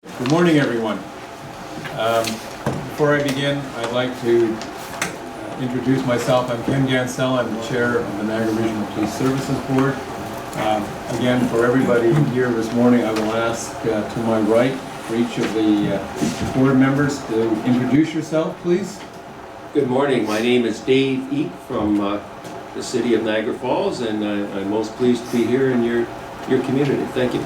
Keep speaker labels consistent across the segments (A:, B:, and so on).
A: Good morning, everyone. Before I begin, I'd like to introduce myself. I'm Ken Gansell. I'm the chair of the Niagara Regional Police Services Board. Again, for everybody here this morning, I will ask to my right for each of the board members to introduce yourself, please.
B: Good morning. My name is Dave Eek from the city of Niagara Falls, and I'm most pleased to be here in your community. Thank you.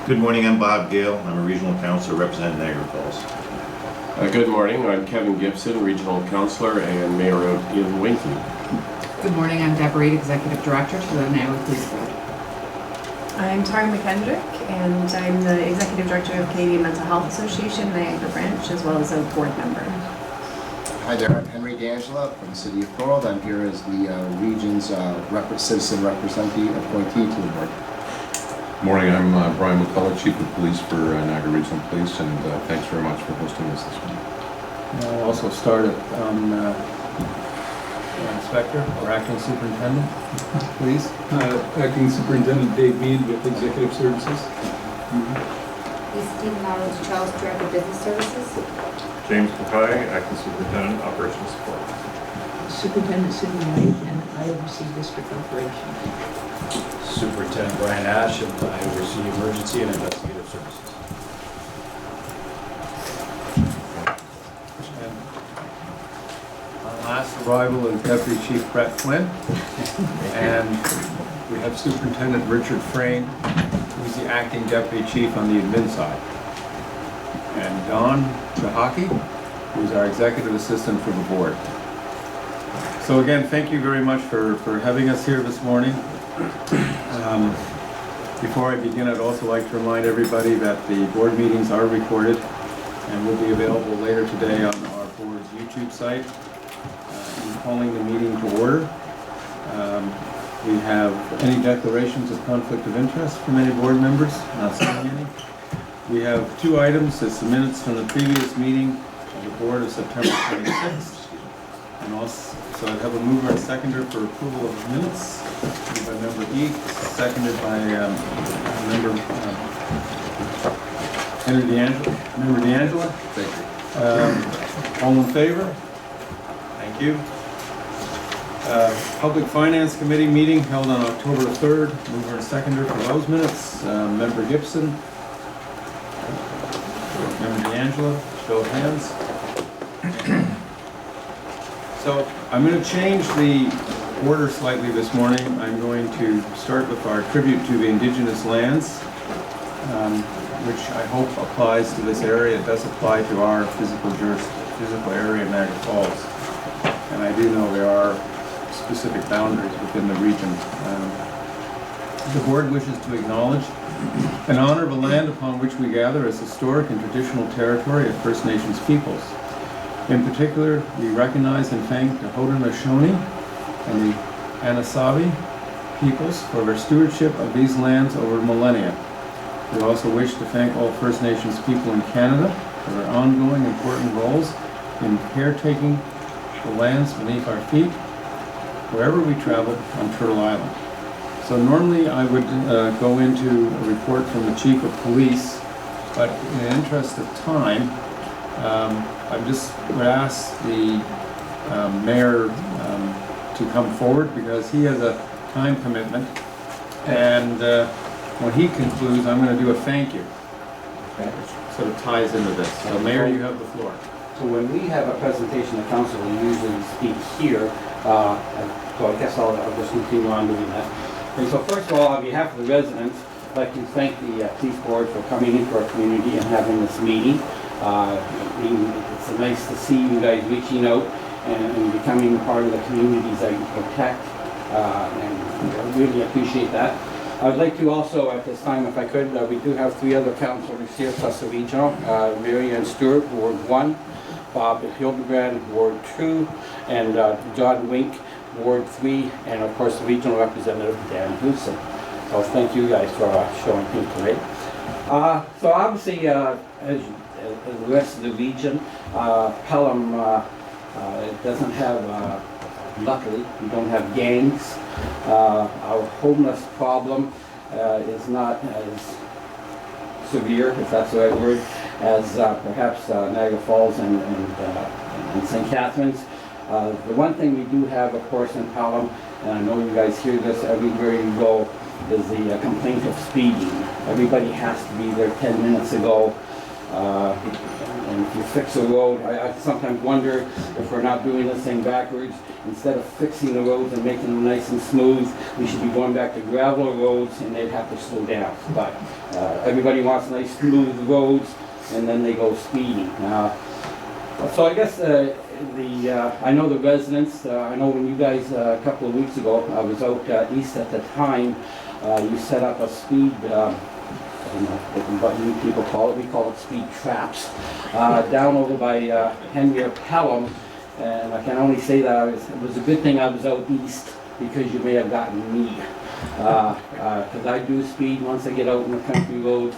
C: Good morning, I'm Bob Gale. I'm a regional councillor representing Niagara Falls.
D: Good morning, I'm Kevin Gibson, Regional Councillor and Mayor of Winkie.
E: Good morning, I'm Deborah Reed, Executive Director to the Niagara Police Board.
F: I'm Tara McKendrick, and I'm the Executive Director of Canadian Mental Health Association, Niagara Branch, as well as a board member.
G: Hi there, I'm Henry D'Angela from the City of Thorold. I'm here as the region's citizen representative appointee to the board.
H: Morning, I'm Brian McCullough, Chief of Police for Niagara Regional Police, and thanks very much for hosting us this morning.
A: I'll also start at Inspector or Acting Superintendent, please.
I: Acting Superintendent Dave Mead with Executive Services.
J: Stephen Arnold, Charles, Director of Business Services.
K: James Mackay, Acting Superintendent, Operations Support.
L: Superintendent Sidney White, and I oversee district operations.
M: Superintendent Brian Ash, and I oversee emergency and investigative services.
A: And our last arrival is Deputy Chief Brett Flynn. And we have Superintendent Richard Frayne, who's the acting Deputy Chief on the admin side. And Don Chahaki, who's our Executive Assistant for the board. So again, thank you very much for having us here this morning. Before I begin, I'd also like to remind everybody that the board meetings are recorded and will be available later today on our board's YouTube site. In calling the meeting to order, we have any declarations of conflict of interest from any board members? Not seeing any. We have two items. It's the minutes from the previous meeting of the board of September 26th. And also, so I'd have a mover and seconder for approval of the minutes. Moved by Member Eek, seconded by Member Henry D'Angela. Member D'Angela?
G: Thank you.
A: All in favor? Thank you. Public Finance Committee meeting held on October 3rd. Mover and seconder for those minutes. Member Gibson. Member D'Angela. Show of hands. So I'm going to change the order slightly this morning. I'm going to start with our tribute to the indigenous lands, which I hope applies to this area. It does apply to our physical area of Niagara Falls. And I do know there are specific boundaries within the region. The board wishes to acknowledge and honor the land upon which we gather as historic and traditional territory of First Nations peoples. In particular, we recognize and thank the Haudenosaunee and the Anasazi peoples for their stewardship of these lands over millennia. We also wish to thank all First Nations people in Canada for their ongoing important roles in caretaking the lands beneath our feet, wherever we travel on Turtle Island. So normally I would go into a report from the Chief of Police, but in the interest of time, I just would ask the mayor to come forward because he has a time commitment. And when he concludes, I'm going to do a thank you. Okay. Which sort of ties into this. So Mayor, you have the floor.
M: So when we have a presentation to council, we usually speak here. So I guess I'll just continue on doing that. And so first of all, on behalf of the residents, I'd like to thank the police board for coming into our community and having this meeting. It's nice to see you guys reaching out and becoming part of the communities that you protect, and I really appreciate that. I would like to also, at this time, if I could, we do have three other councillors here, plus the regional, Mary Ann Stewart, Ward 1, Bob Hildebrand, Ward 2, and John Wink, Ward 3, and of course the regional representative, Dan Houston. So thank you guys for showing me today. So obviously, as the rest of the region, Pelham doesn't have, luckily, we don't have gangs. Our homeless problem is not as severe, if that's the right word, as perhaps Niagara Falls and St. Catharines. The one thing we do have, of course, in Pelham, and I know you guys hear this everywhere you go, is the complaint of speeding. Everybody has to be there 10 minutes ago. And if you fix a road, I sometimes wonder if we're not doing this thing backwards. Instead of fixing the roads and making them nice and smooth, we should be going back to gravel roads and they'd have to slow down. But everybody wants nice smooth roads and then they go speeding. So I guess I know the residents. I know when you guys, a couple of weeks ago, I was out east at the time, you set up a speed, I don't know what you people call it, we call it speed traps, down over by Henry or Pelham. And I can only say that it was a good thing I was out east, because you may have gotten me. Because I do speed once I get out in the country roads.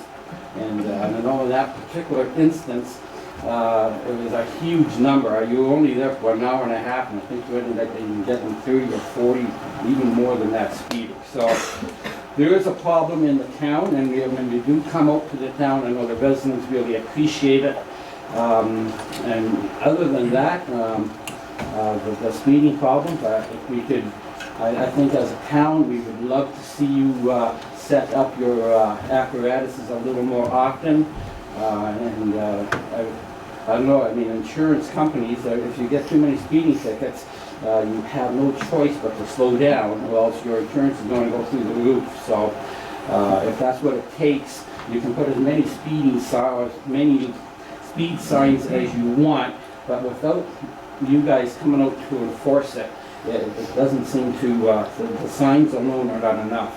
M: And I know in that particular instance, it was a huge number. You were only there for an hour and a half, and I think you ended up getting 30 or 40, even more than that speeder. So there is a problem in the town, and when you do come out to the town, I know the residents really appreciate it. And other than that, the speeding problems, if we could, I think as a town, we would love to see you set up your apparatuses a little more often. I don't know, I mean, insurance companies, if you get too many speeding tickets, you have no choice but to slow down, or else your insurance is going to go through the roof. So if that's what it takes, you can put as many speed signs as you want, but without you guys coming out to enforce it, it doesn't seem to, the signs alone are not enough.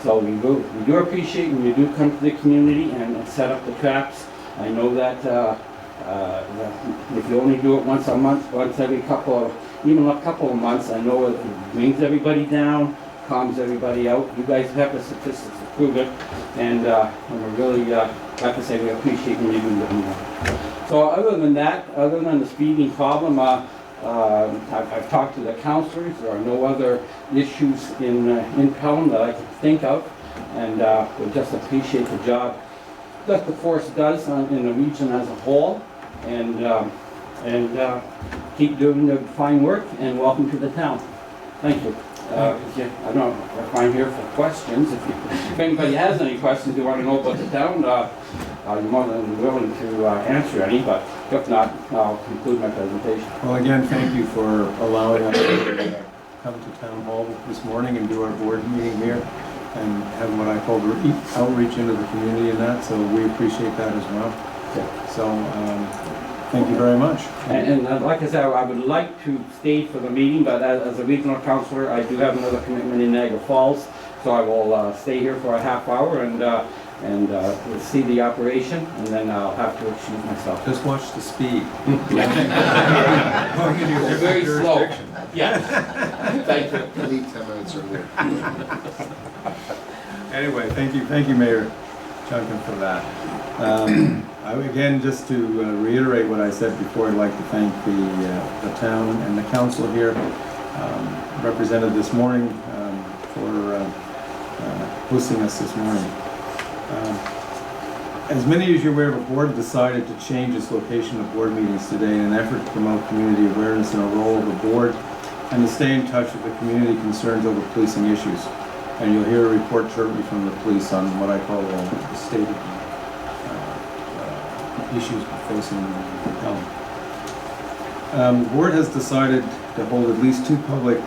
M: So we do appreciate when you do come to the community and set up the traps. I know that if you only do it once a month, once every even a couple of months, I know it brings everybody down, calms everybody out. You guys have the statistics to prove it, and we really, like I say, we appreciate when you do that. So other than that, other than the speeding problem, I've talked to the counselors. There are no other issues in Pelham that I can think of, and we just appreciate the job that the force does in the region as a whole, and keep doing the fine work, and welcome to the town. Thank you. I don't know if I'm here for questions. If anybody has any questions you want to know about the town, I'm more than willing to answer any, but if not, I'll conclude my presentation.
A: Well, again, thank you for allowing us to come to Town Hall this morning and do our board meeting here and have what I call outreach into the community and that, so we appreciate that as well.
M: Okay.
A: So, thank you very much.
M: And like I said, I would like to stay for the meeting, but as a regional councillor, I do have another commitment in Niagara Falls, so I will stay here for a half hour and see the operation, and then I'll have to excuse myself.
A: Just watch the speed.
M: Very slow. Yeah. Thank you.
G: Leave 10 minutes earlier.
A: Anyway, thank you, Mayor Junkin, for that. Again, just to reiterate what I said before, I'd like to thank the town and the council here, represented this morning, for hosting us this morning. As many as you're aware, the board decided to change its location of board meetings today in an effort to promote community awareness and the role of the board, and to stay in touch with the community concerns over policing issues. And you'll hear a report shortly from the police on what I call the state of issues facing Pelham. The board has decided to hold at least 2 public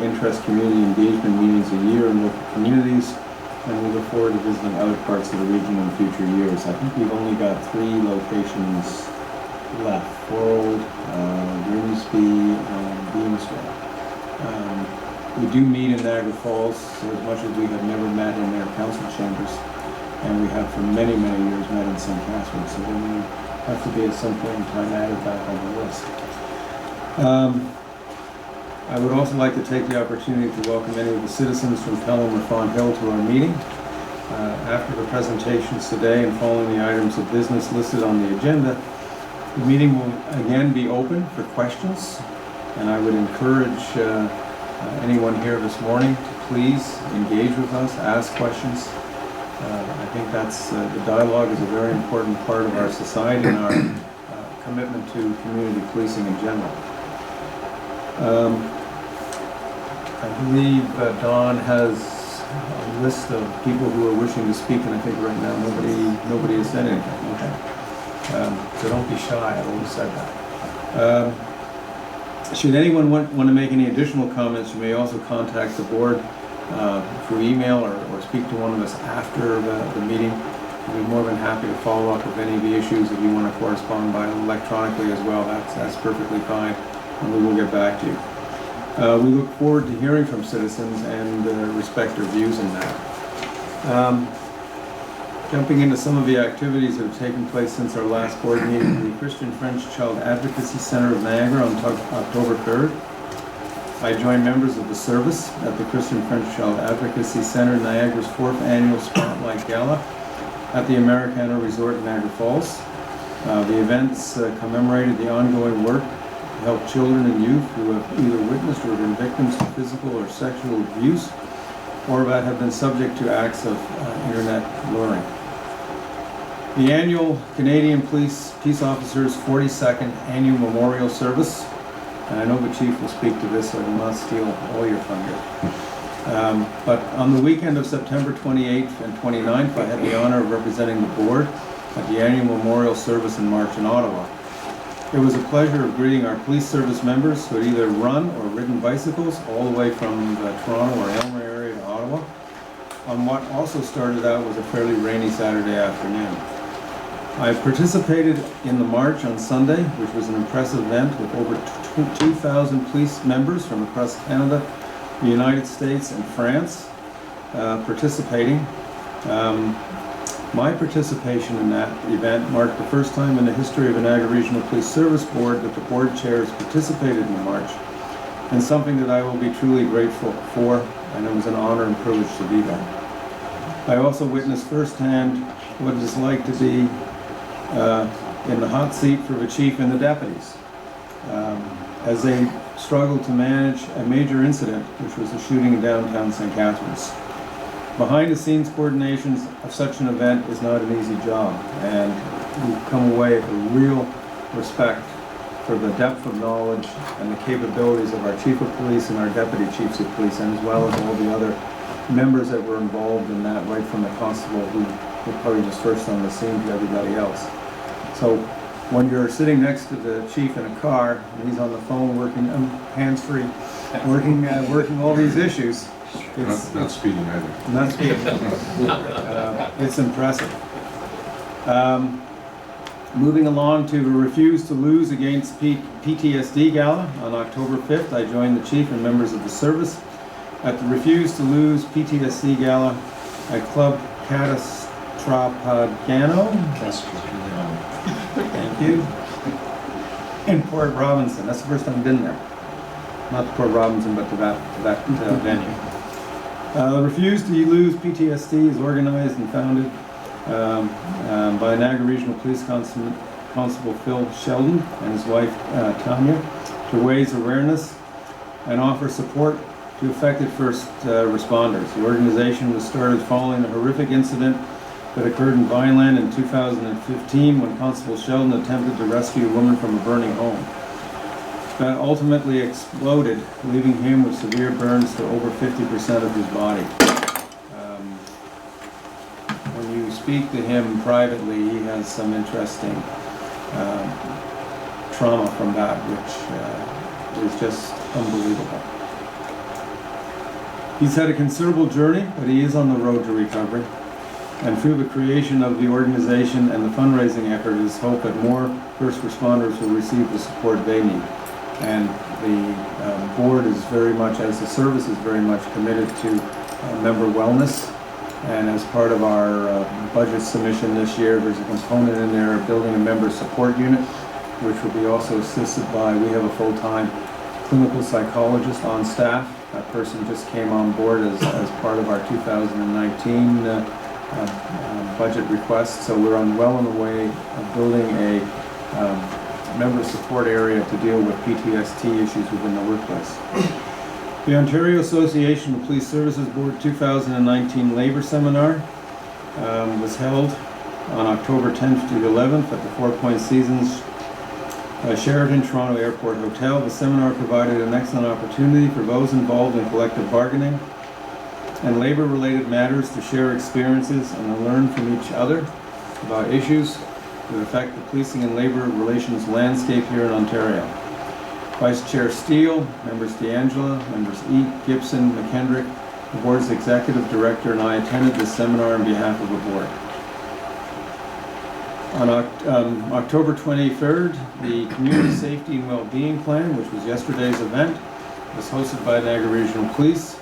A: interest community engagement meetings a year in local communities, and we look forward to visiting other parts of the region in future years. I think we've only got 3 locations left: Forold, Grimsby, and Beamsville. We do meet in Niagara Falls, so as much as we have never met in their council chambers, and we have for many, many years met in St. Catharines, so then we have to be at some point in time added back on the list. I would also like to take the opportunity to welcome any of the citizens from Pelham or Fawn Hill to our meeting. After the presentations today and following the items of business listed on the agenda, the meeting will again be open for questions, and I would encourage anyone here this morning to please engage with us, ask questions. I think that's, the dialogue is a very important part of our society and our commitment to community policing in general. I believe Don has a list of people who are wishing to speak, and I think right now nobody has said anything. Okay. So don't be shy, I've always said that. Should anyone want to make any additional comments, you may also contact the board through email or speak to one of us after the meeting. We'll be more than happy to follow up with any of the issues that you want to correspond by electronically as well. That's perfectly fine, and we will get back to you. We look forward to hearing from citizens and respect their views in that. Jumping into some of the activities that have taken place since our last board meeting, the Christian French Child Advocacy Center of Niagara on October 3rd. I joined members of the service at the Christian French Child Advocacy Center, Niagara's 4th annual Spotlight Gala at the Americana Resort in Niagara Falls. The events commemorated the ongoing work to help children and youth who have either witnessed or been victims of physical or sexual abuse, or that have been subject to acts of internet luring. The annual Canadian Peace Officers 42nd Annual Memorial Service, and I know the Chief will speak to this, so I will not steal all your thunder. But on the weekend of September 28th and 29th, I had the honor of representing the board at the annual memorial service in March in Ottawa. It was a pleasure of greeting our police service members who had either run or ridden bicycles all the way from the Toronto or Aylmer area to Ottawa on what also started out was a fairly rainy Saturday afternoon. I participated in the march on Sunday, which was an impressive event with over 2,000 police members from across Canada, the United States, and France participating. My participation in that event marked the first time in the history of the Niagara Regional Police Service Board that the board chairs participated in the march, and something that I will be truly grateful for, and it was an honor and privilege to be there. I also witnessed firsthand what it is like to be in the hot seat for the chief and the deputies as they struggled to manage a major incident, which was the shooting in downtown St. Catharines. Behind the scenes coordination of such an event is not an easy job, and we've come away with a real respect for the depth of knowledge and the capabilities of our chief of police and our deputy chiefs of police, and as well as all the other members that were involved in that, right from the constable who were probably just first on the scene to everybody else. So when you're sitting next to the chief in a car and he's on the phone working hands-free, working all these issues, it's
H: Not speeding either.
A: not speeding. It's impressive. Moving along to the Refuse to Lose Against PTSD Gala on October 5th, I joined the chief and members of the service at the Refuse to Lose PTSD Gala at Club Catastropagano. Thank you. In Port Robinson. That's the first time I've been there. Not to Port Robinson, but to that venue. Refuse to Lose PTSD is organized and founded by Niagara Regional Police Constable Phil Sheldon and his wife Tanya to raise awareness and offer support to affected first responders. The organization was started following a horrific incident that occurred in Vineland in 2015 when Constable Sheldon attempted to rescue a woman from a burning home. That ultimately exploded, leaving him with severe burns to over 50% of his body. When you speak to him privately, he has some interesting trauma from that, which is just unbelievable. He's had a considerable journey, but he is on the road to recovery. And through the creation of the organization and the fundraising effort, it is hoped that more first responders will receive the support they need. And the board is very much, as the service is very much committed to member wellness. And as part of our budget submission this year, there's a component in there of building a member support unit, which will be also assisted by, we have a full-time clinical psychologist on staff. That person just came on board as part of our 2019 budget request. So we're well on the way of building a member support area to deal with PTSD issues within the workplace. The Ontario Association of Police Services Board 2019 Labor Seminar was held on October 10th to the 11th at the Four Point Seasons Sheraton Toronto Airport Hotel. The seminar provided an excellent opportunity for those involved in collective bargaining and labor-related matters to share experiences and to learn from each other about issues that affect the policing and labor relations landscape here in Ontario. Vice Chair Steele, members D'Angela, members Eek, Gibson, McKendrick, the board's executive director, and I attended this seminar on behalf of the board. On October 23rd, the Community Safety and Wellbeing Plan, which was yesterday's event, was hosted by Niagara Regional Police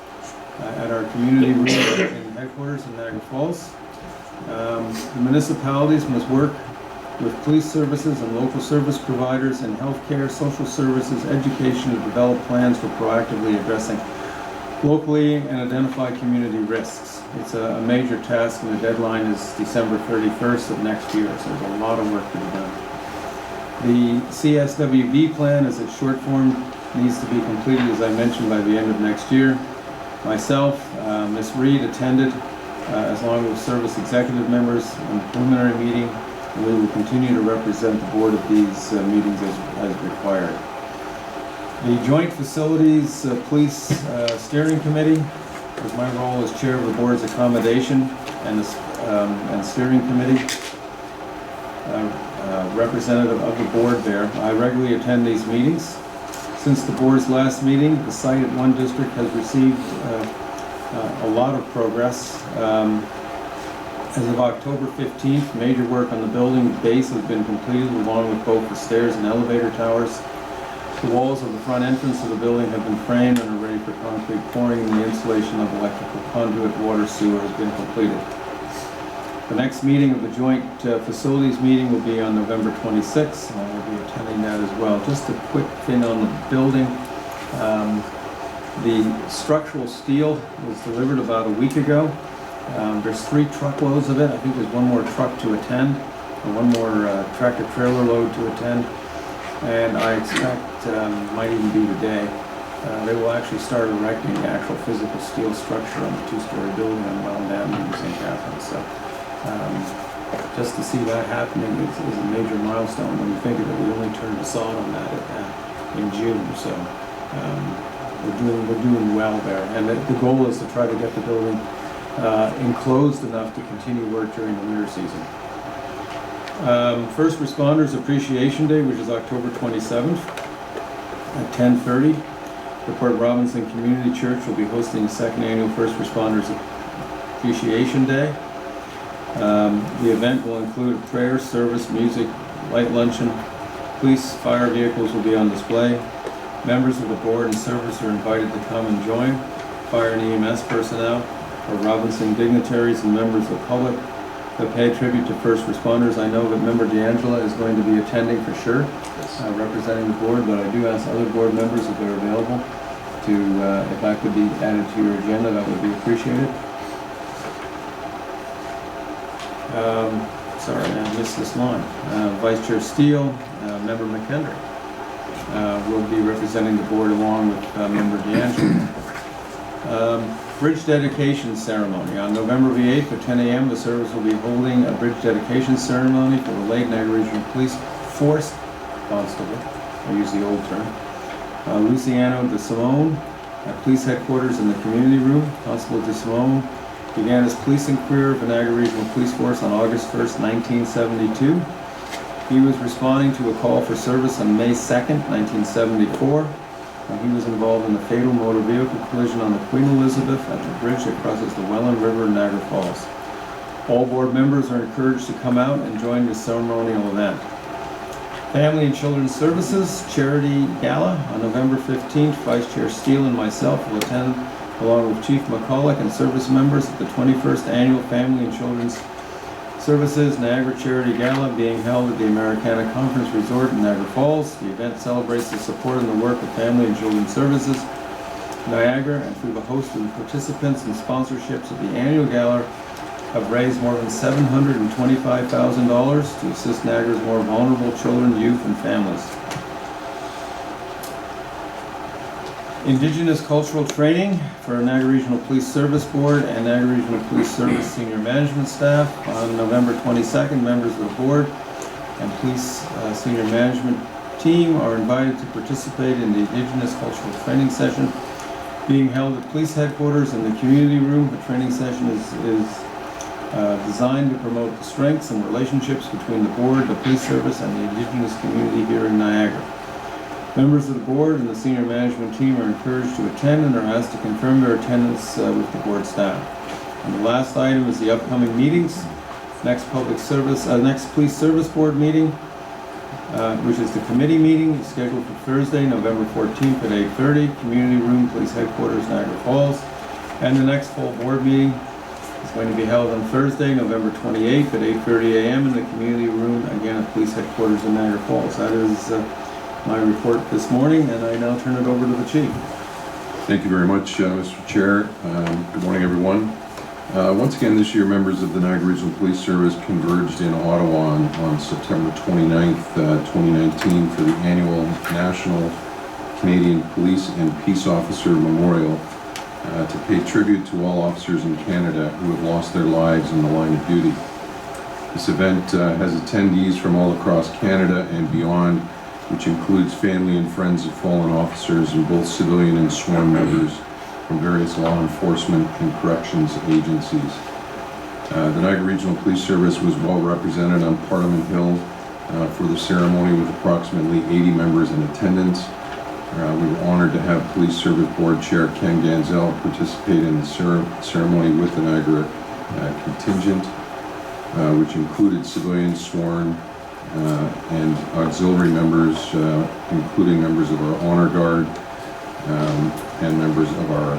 A: at our community room in headquarters in Niagara Falls. The municipalities must work with police services and local service providers in healthcare, social services, education to develop plans for proactively addressing locally and identify community risks. It's a major task, and the deadline is December 31st of next year, so there's a lot of work to be done. The CSWB plan, as its short form, needs to be completed, as I mentioned, by the end of next year. Myself, Ms. Reed attended, along with service executive members, in the preliminary meeting, and we will continue to represent the board at these meetings as required. The Joint Facilities Police Steering Committee, as my role as chair of the board's accommodation and steering committee, representative of the board there. I regularly attend these meetings. Since the board's last meeting, the site at one district has received a lot of progress. As of October 15th, major work on the building base has been completed, along with both the stairs and elevator towers. The walls of the front entrance of the building have been framed and are ready for concrete pouring, and the installation of electrical conduit water sewer has been completed. The next meeting of the joint facilities meeting will be on November 26th, and I will be attending that as well. Just a quick thing on the building. The structural steel was delivered about a week ago. There's 3 truckloads of it. I think there's one more truck to attend, and one more tractor trailer load to attend. And I expect, might even be today, they will actually start erecting the actual physical steel structure on the 2-story building on Welland Avenue in St. Catharines. So just to see that happening is a major milestone when you think of it. We only turned the sod on that in June, so we're doing well there. And the goal is to try to get the building enclosed enough to continue work during the winter season. First Responders Appreciation Day, which is October 27th at 10:30. The Port Robinson Community Church will be hosting the 2nd annual First Responders Appreciation Day. The event will include prayer, service, music, light luncheon. Police, fire vehicles will be on display. Members of the board and service are invited to come and join. Fire and EMS personnel, or Robinson dignitaries and members of the public to pay tribute to first responders. I know that member D'Angela is going to be attending for sure, representing the board, but I do ask other board members if they're available to, if that could be added to your agenda, that would be appreciated. Sorry, I missed this line. Vice Chair Steele, member McKendrick will be representing the board along with member D'Angelo. Bridge dedication ceremony. On November the 8th at 10 a.m., the service will be holding a bridge dedication ceremony for the late Niagara Regional Police Force Constable, I use the old term, Luciano De Simone, at police headquarters in the community room. Constable De Simone began his policing career for Niagara Regional Police Force on August 1st, 1972. He was responding to a call for service on May 2nd, 1974. He was involved in a fatal motor vehicle collision on the Queen Elizabeth at the bridge that crosses the Welland River in Niagara Falls. All board members are encouraged to come out and join this ceremonial event. Family and Children's Services Charity Gala on November 15th. Vice Chair Steele and myself will attend along with Chief McCulloch and service members at the 21st Annual Family and Children's Services Niagara Charity Gala being held at the Americana Conference Resort in Niagara Falls. The event celebrates the support and the work of Family and Children's Services Niagara, and through the host of the participants and sponsorships of the annual gala have raised more than $725,000 to assist Niagara's more vulnerable children, youth, and families. Indigenous cultural training for Niagara Regional Police Service Board and Niagara Regional Police Service senior management staff on November 22nd. Members of the board and police senior management team are invited to participate in the Indigenous cultural training session being held at police headquarters in the community room. The training session is designed to promote the strengths and relationships between the board, the police service, and the Indigenous community here in Niagara. Members of the board and the senior management team are encouraged to attend and are asked to confirm their attendance with the board staff. And the last item is the upcoming meetings. Next police service board meeting, which is the committee meeting, is scheduled for Thursday, November 14th at 8:30, community room, police headquarters, Niagara Falls. And the next full board meeting is going to be held on Thursday, November 28th at 8:30 a.m. in the community room, again at police headquarters in Niagara Falls. That is my report this morning, and I now turn it over to the chief.
H: Thank you very much, Mr. Chair. Good morning, everyone. Once again, this year, members of the Niagara Regional Police Service converged in Ottawa on September 29th, 2019 for the annual National Canadian Police and Peace Officer Memorial to pay tribute to all officers in Canada who have lost their lives in the line of duty. This event has attendees from all across Canada and beyond, which includes family and friends of fallen officers and both civilian and sworn members from various law enforcement and corrections agencies. The Niagara Regional Police Service was well represented on Parliament Hill for the ceremony with approximately 80 members in attendance. We were honored to have Police Service Board Chair Ken Ganzel participate in the ceremony with the Niagara contingent, which included civilians, sworn, and auxiliary members, including members of our Honor Guard and members of our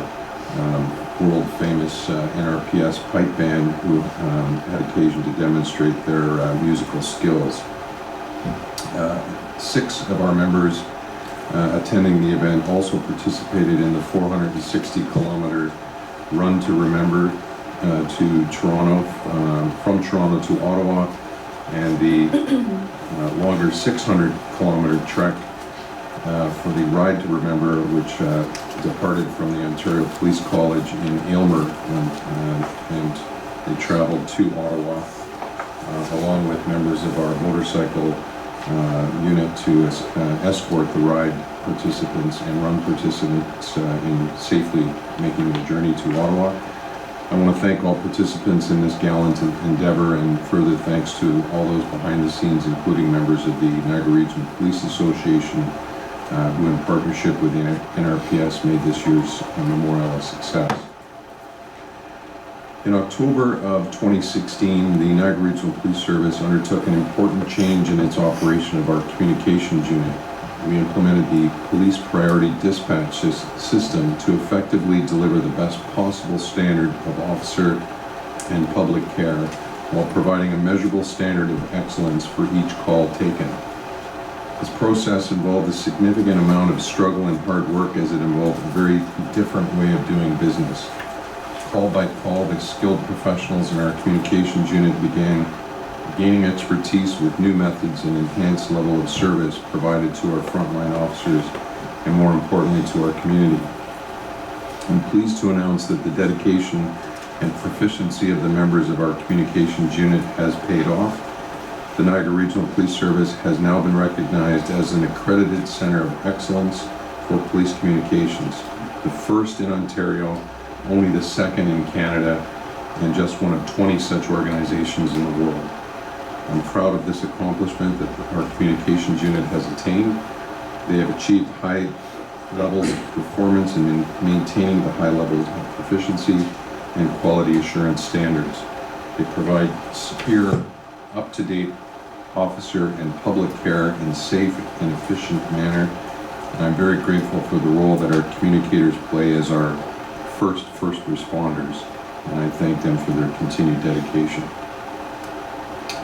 H: world-famous NRPS pipe band who had occasion to demonstrate their musical skills. 6 of our members attending the event also participated in the 460-kilometer Run to Remember to Toronto, from Toronto to Ottawa, and the longer 600-kilometer trek for the Ride to Remember, which departed from the Ontario Police College in Aylmer, and they traveled to Ottawa, along with members of our motorcycle unit to escort the ride participants and run participants in safely making the journey to Ottawa. I want to thank all participants in this gallant endeavor, and further thanks to all those behind the scenes, including members of the Niagara Regional Police Association, who in partnership with the NRPS made this year's memorial a success. In October of 2016, the Niagara Regional Police Service undertook an important change in its operation of our communications unit. We implemented the Police Priority Dispatch system to effectively deliver the best possible standard of officer and public care while providing a measurable standard of excellence for each call taken. This process involved a significant amount of struggle and hard work, as it involved a very different way of doing business. Call by call, the skilled professionals in our communications unit began gaining expertise with new methods and enhanced level of service provided to our frontline officers, and more importantly to our community. I'm pleased to announce that the dedication and proficiency of the members of our communications unit has paid off. The Niagara Regional Police Service has now been recognized as an accredited center of excellence for police communications, the first in Ontario, only the second in Canada, and just one of 20 such organizations in the world. I'm proud of this accomplishment that our communications unit has attained. They have achieved high levels of performance in maintaining the high levels of proficiency and quality assurance standards. They provide superior, up-to-date officer and public care in a safe and efficient manner. And I'm very grateful for the role that our communicators play as our first responders, and I thank them for their continued dedication.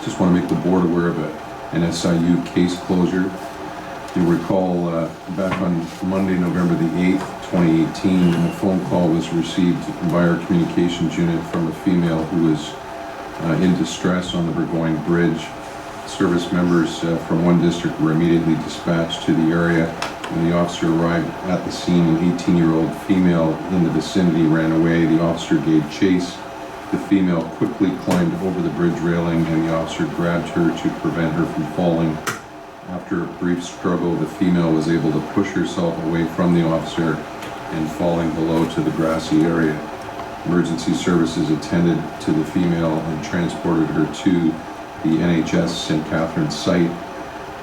H: Just want to make the board aware of an Siu Case Closure. You'll recall back on Monday, November the 8th, 2018, a phone call was received by our communications unit from a female who was in distress on the Burgoyne Bridge. Service members from one district were immediately dispatched to the area When the officer arrived at the scene, an 18-year-old female in the vicinity ran away. The officer gave chase. The female quickly climbed over the bridge railing, and the officer grabbed her to prevent her from falling. After a brief struggle, the female was able to push herself away from the officer and falling below to the grassy area. Emergency services attended to the female and transported her to the NHS St. Catharines site.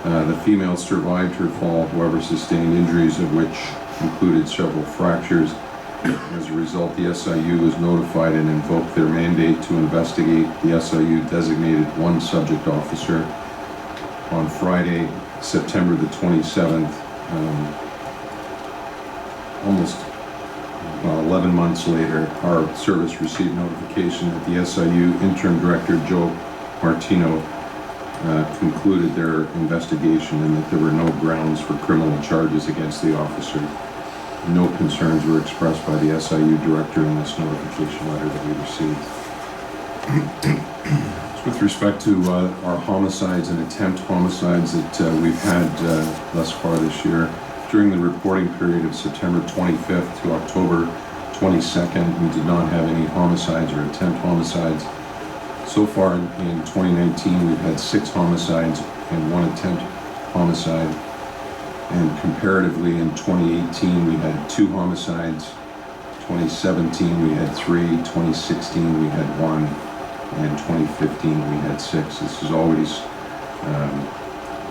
H: The female survived her fall, however, sustained injuries of which included several fractures. As a result, the SIU was notified and invoked their mandate to investigate. The SIU designated one subject officer. On Friday, September the 27th, almost 11 months later, our service received notification that the SIU interim director, Joe Martino, concluded their investigation and that there were no grounds for criminal charges against the officer. No concerns were expressed by the SIU director in this notification letter that we received. With respect to our homicides and attempt homicides that we've had thus far this year, during the reporting period of September 25th to October 22nd, we did not have any homicides or attempt homicides. So far in 2019, we've had 6 homicides and 1 attempt homicide. And comparatively, in 2018, we had 2 homicides. 2017, we had 3. 2016, we had 1. And 2015, we had 6. This is always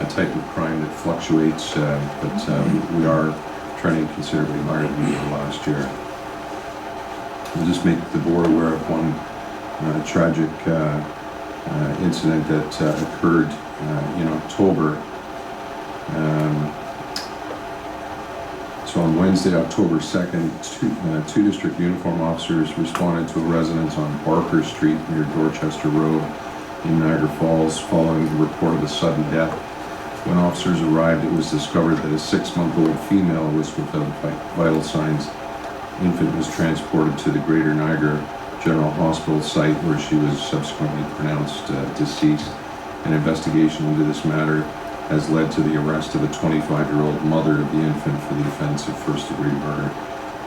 H: a type of crime that fluctuates, but we are trending considerably higher than we were last year. We'll just make the board aware of one tragic incident that occurred in October. So on Wednesday, October 2nd, 2 district uniform officers responded to a residence on Barker Street near Dorchester Road in Niagara Falls following the report of a sudden death. When officers arrived, it was discovered that a 6-month-old female was without vital signs. The infant was transported to the Greater Niagara General Hospital site where she was subsequently pronounced deceased. An investigation into this matter has led to the arrest of a 25-year-old mother of the infant for the offense of first-degree murder.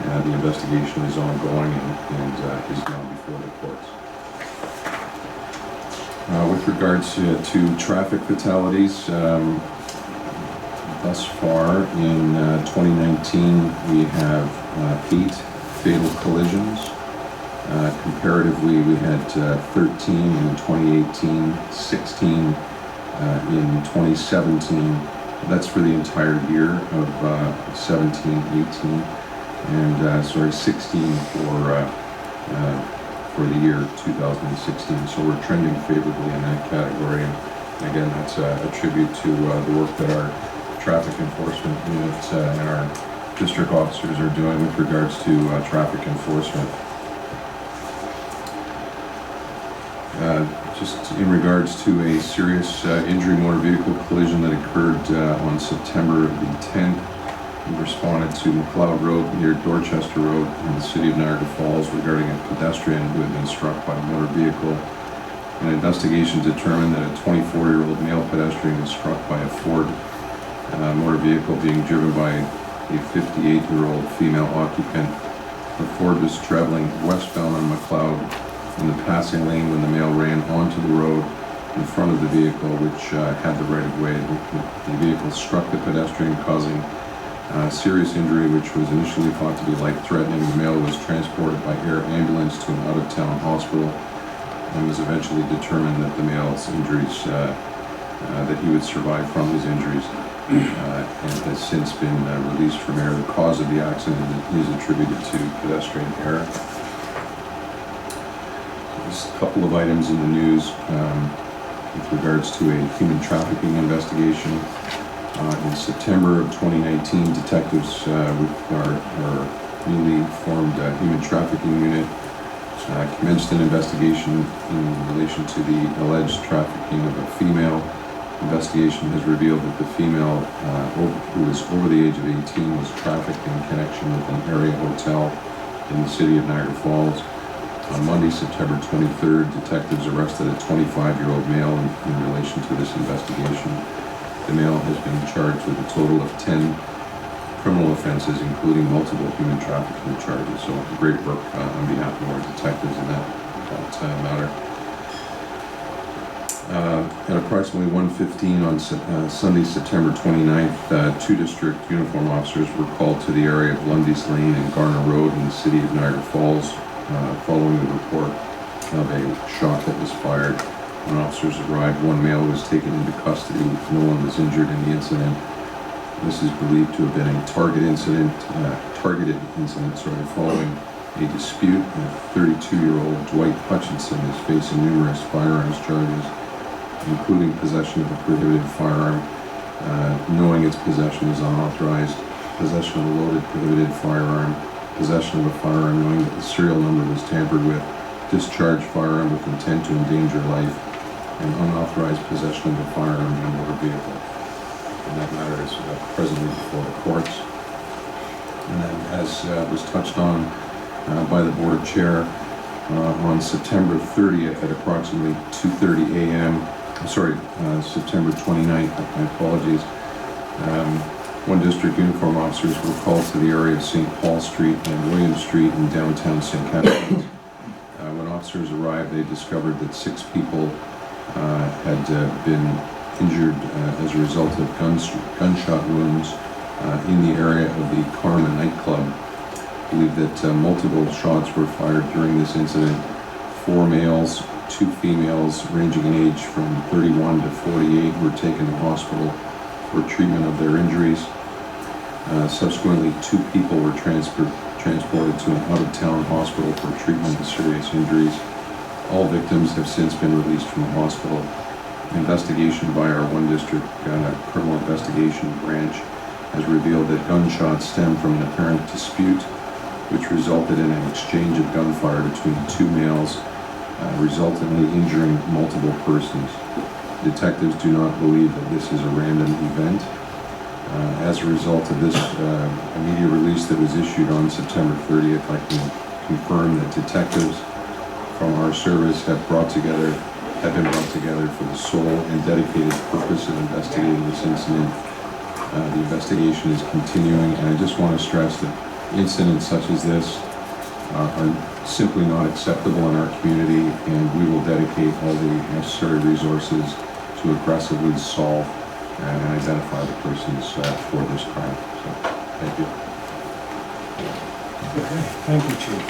H: The investigation is ongoing and is now before the courts. With regards to traffic fatalities, thus far in 2019 we have 8 fatal collisions. Comparatively, we had 13 in 2018, 16 in 2017. That's for the entire year of 17, 18, and 16 for the year 2016. So we're trending favorably in that category. And again, that's a tribute to the work that our traffic enforcement unit and our district officers are doing with regards to traffic enforcement. Just in regards to a serious injury motor vehicle collision that occurred on September the 10th, we responded to McLeod Road near Dorchester Road in the city of Niagara Falls regarding a pedestrian who had been struck by a motor vehicle. An investigation determined that a 24-year-old male pedestrian was struck by a Ford motor vehicle being driven by a 58-year-old female occupant. The Ford was traveling westbound on McLeod in the passing lane when the male ran onto the road in front of the vehicle, which had the right-of-way. The vehicle struck the pedestrian, causing serious injury, which was initially thought to be life-threatening. The male was transported by air ambulance to an out-of-town hospital and was eventually determined that the male's injuries, that he would survive from his injuries, and has since been released from air. The cause of the accident is attributed to pedestrian error. Just a couple of items in the news with regards to a human trafficking investigation. In September of 2019, detectives with our newly formed human trafficking unit commenced an investigation in relation to the alleged trafficking of a female. Investigation has revealed that the female, who was over the age of 18, was trafficked in connection with an area hotel in the city of Niagara Falls. On Monday, September 23rd, detectives arrested a 25-year-old male in relation to this investigation. The male has been charged with a total of 10 criminal offenses, including multiple human trafficking charges. So great work on behalf of our detectives in that matter. At approximately 1:15 on Sunday, September 29th, two district uniform officers were called to the area of Lundy's Lane and Garner Road in the city of Niagara Falls following the report of a shot that was fired. When officers arrived, one male was taken into custody. No one was injured in the incident. This is believed to have been a targeted incident following a dispute. 32-year-old Dwight Hutchinson is facing numerous firearms charges, including possession of a prohibited firearm, knowing its possession is unauthorized, possession of a loaded prohibited firearm, possession of a firearm knowing that the serial number was tampered with, discharged firearm with intent to endanger life, and unauthorized possession of a firearm in a motor vehicle. And that matter is presently before the courts. And then, as was touched on by the board chair, on September 30th at approximately 2:30 a.m., September 29th, my apologies, one district uniform officers were called to the area of St. Paul Street and William Street in downtown St. Catharines. When officers arrived, they discovered that 6 people had been injured as a result of gunshot wounds in the area of the Karma nightclub. I believe that multiple shots were fired during this incident. 4 males, 2 females ranging in age from 31 to 48 were taken to hospital for treatment of their injuries. Subsequently, 2 people were transported to an out-of-town hospital for treatment of serious injuries. All victims have since been released from the hospital. Investigation by our one district criminal investigation branch has revealed that gunshots stemmed from an apparent dispute, which resulted in an exchange of gunfire between 2 males, resultantly injuring multiple persons. Detectives do not believe that this is a random event. As a result of this media release that was issued on September 30th, I can confirm that detectives from our service have been brought together for the sole and dedicated purpose of investigating this incident. The investigation is continuing, and I just want to stress that incidents such as this are simply not acceptable in our community, and we will dedicate all the necessary resources to aggressively solve and identify the persons for this crime. So, thank you.
A: Okay, thank you, Chief.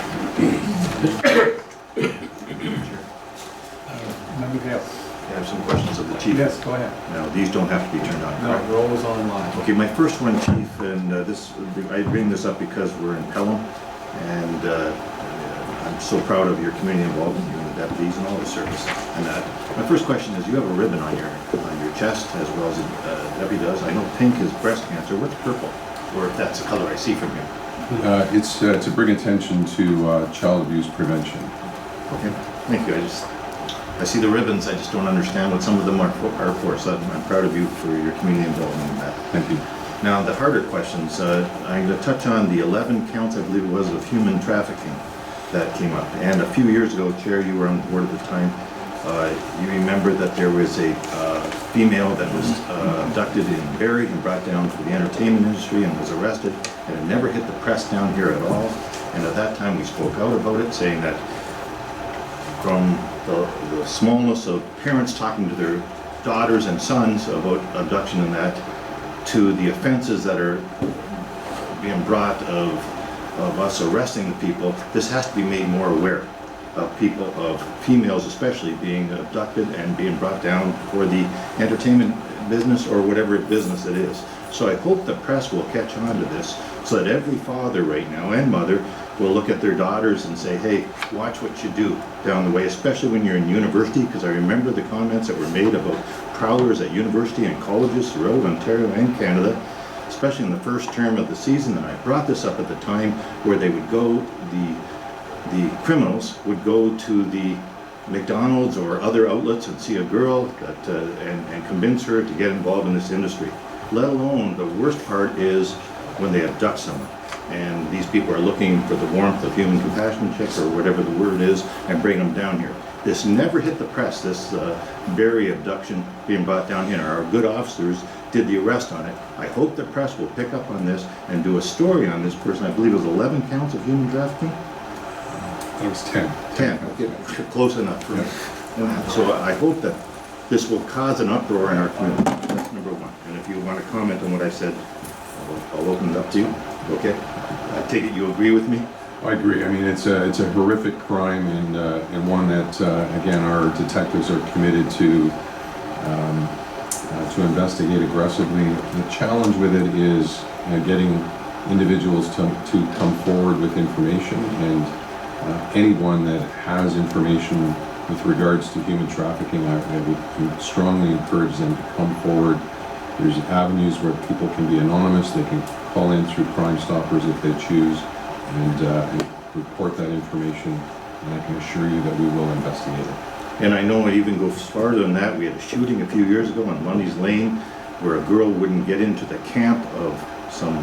A: Member Gale.
C: I have some questions of the chief.
A: Yes, go ahead.
C: Now, these don't have to be turned on.
A: No,
C: correct?
A: they're always online.
C: Okay, my first one, Chief, and I bring this up because we're in Pelham, and I'm so proud of your community involvement, you and the deputies and all the service and that. My first question is, you have a ribbon on your chest as well as the deputy does. I know pink is breast cancer. What's purple? Or if that's the color I see from here.
H: It's to bring attention to child abuse prevention.
C: Okay, thank you. I see the ribbons, I just don't understand what some of them are for, so I'm proud of you for your community involvement in that.
H: Thank you.
C: Now, the harder questions, I'm going to touch on the 11 counts, I believe it was, of human trafficking that came up. And a few years ago, Chair, you were on board at the time, you remember that there was a female that was abducted in Barrie and brought down for the entertainment industry and was arrested, and it never hit the press down here at all. And at that time, we spoke out about it, saying that from the smallness of parents talking to their daughters and sons about abduction and that, to the offenses that are being brought of us arresting the people, this has to be made more aware of people, of females especially, being abducted and being brought down for the entertainment business or whatever business it is. So I hope the press will catch on to this, so that every father right now and mother will look at their daughters and say, hey, watch what you do down the way, especially when you're in university, because I remember the comments that were made about prowlers at university and colleges throughout Ontario and Canada, especially in the first term of the season. And I brought this up at the time where they would go, the criminals would go to the McDonald's or other outlets and see a girl that, and convince her to get involved in this industry. Let alone, the worst part is when they abduct someone. And these people are looking for the warmth of human compassion check or whatever the word is and bring them down here. This never hit the press, this Barry abduction being brought down here. Our good officers did the arrest on it. I hope the press will pick up on this and do a story on this person. I believe it was 11 counts of human trafficking.
H: It was 10.
C: 10, okay, close enough for me. So I hope that this will cause an uproar in our community. That's number one. And if you want to comment on what I said, I'll open it up to you. Okay? I take it you agree with me?
H: I agree. I mean, it's a horrific crime and one that, again, our detectives are committed to investigate aggressively. The challenge with it is getting individuals to come forward with information, and anyone that has information with regards to human trafficking, I would strongly encourage them to come forward. There's avenues where people can be anonymous. They can call in through Crime Stoppers if they choose, and report that information, and I can assure you that we will investigate it.
C: And I know it even goes farther than that. We had a shooting a few years ago on Lundy's Lane where a girl wouldn't get into the camp of some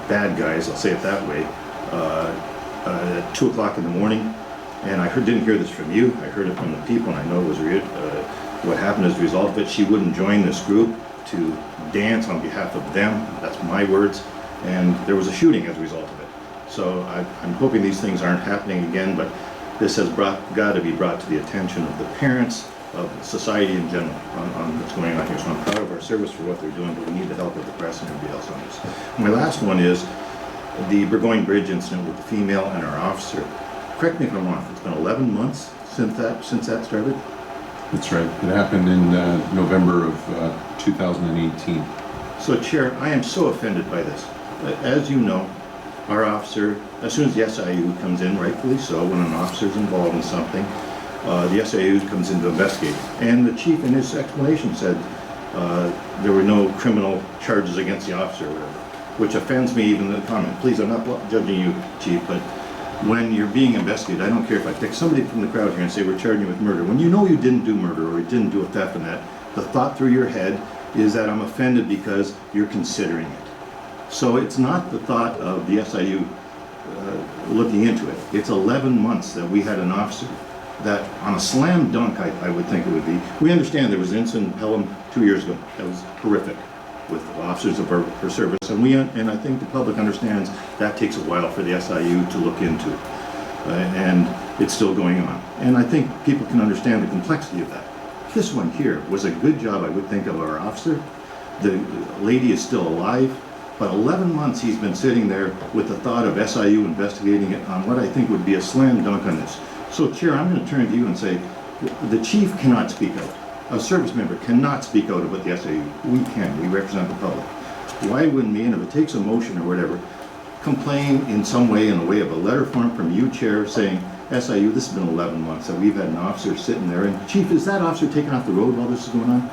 C: bad guys, I'll say it that way, at 2 o'clock in the morning. And I didn't hear this from you, I heard it from the people, and I know it was what happened as a result of it. She wouldn't join this group to dance on behalf of them, that's my words, and there was a shooting as a result of it. So I'm hoping these things aren't happening again, but this has got to be brought to the attention of the parents, of society in general, on what's going on here. So I'm proud of our service for what they're doing, but we need the help of the press and everybody else on this. My last one is the Burgoyne Bridge incident with the female and our officer. Correct me if I'm wrong, it's been 11 months since that started?
H: That's right. It happened in November of 2018.
C: So, Chair, I am so offended by this. As you know, our officer, as soon as the SIU comes in, rightfully so, when an officer is involved in something, the SIU comes in to investigate. And the chief in his explanation said there were no criminal charges against the officer, or whatever, which offends me even the comment. Please, I'm not judging you, Chief, but when you're being investigated, I don't care if I pick somebody from the crowd here and say we're charging you with murder. When you know you didn't do murder or you didn't do a theft and that, the thought through your head is that I'm offended because you're considering it. So it's not the thought of the SIU looking into it. It's 11 months that we had an officer that on a slam dunk, I would think it would be. We understand there was an incident in Pelham 2 years ago that was horrific with officers of our service, and I think the public understands that takes a while for the SIU to look into, and it's still going on. And I think people can understand the complexity of that. This one here was a good job, I would think, of our officer. The lady is still alive, but 11 months he's been sitting there with the thought of SIU investigating it on what I think would be a slam dunk on this. So, Chair, I'm going to turn to you and say, the chief cannot speak out. A service member cannot speak out about the SIU. We can. We represent the public. Why wouldn't we, and if it takes a motion or whatever, complain in some way, in the way of a letter form from you, Chair, saying, SIU, this has been 11 months that we've had an officer sitting there. And Chief, is that officer taken off the road while this is going on?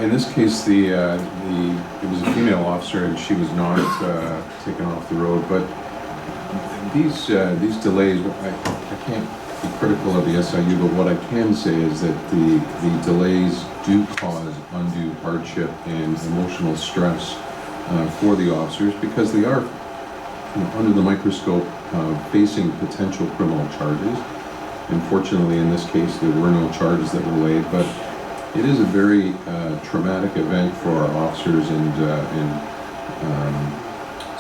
H: In this case, it was a female officer, and she was not taken off the road. But these delays, I can't be critical of the SIU, but what I can say is that the delays do cause undue hardship and emotional stress for the officers, because they are under the microscope facing potential criminal charges. Unfortunately, in this case, there were no charges that were laid, but it is a very traumatic event for our officers,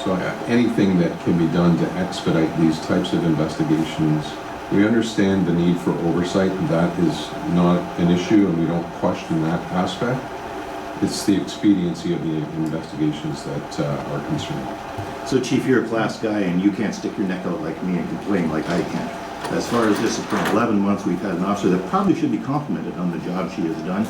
H: so anything that can be done to expedite these types of investigations. We understand the need for oversight, and that is not an issue, and we don't question that aspect. It's the expediency of the investigations that are concerned.
C: So, Chief, you're a class guy, and you can't stick your neck out like me and complain like I can. As far as this, for 11 months, we've had an officer that probably should be complimented on the job she has done,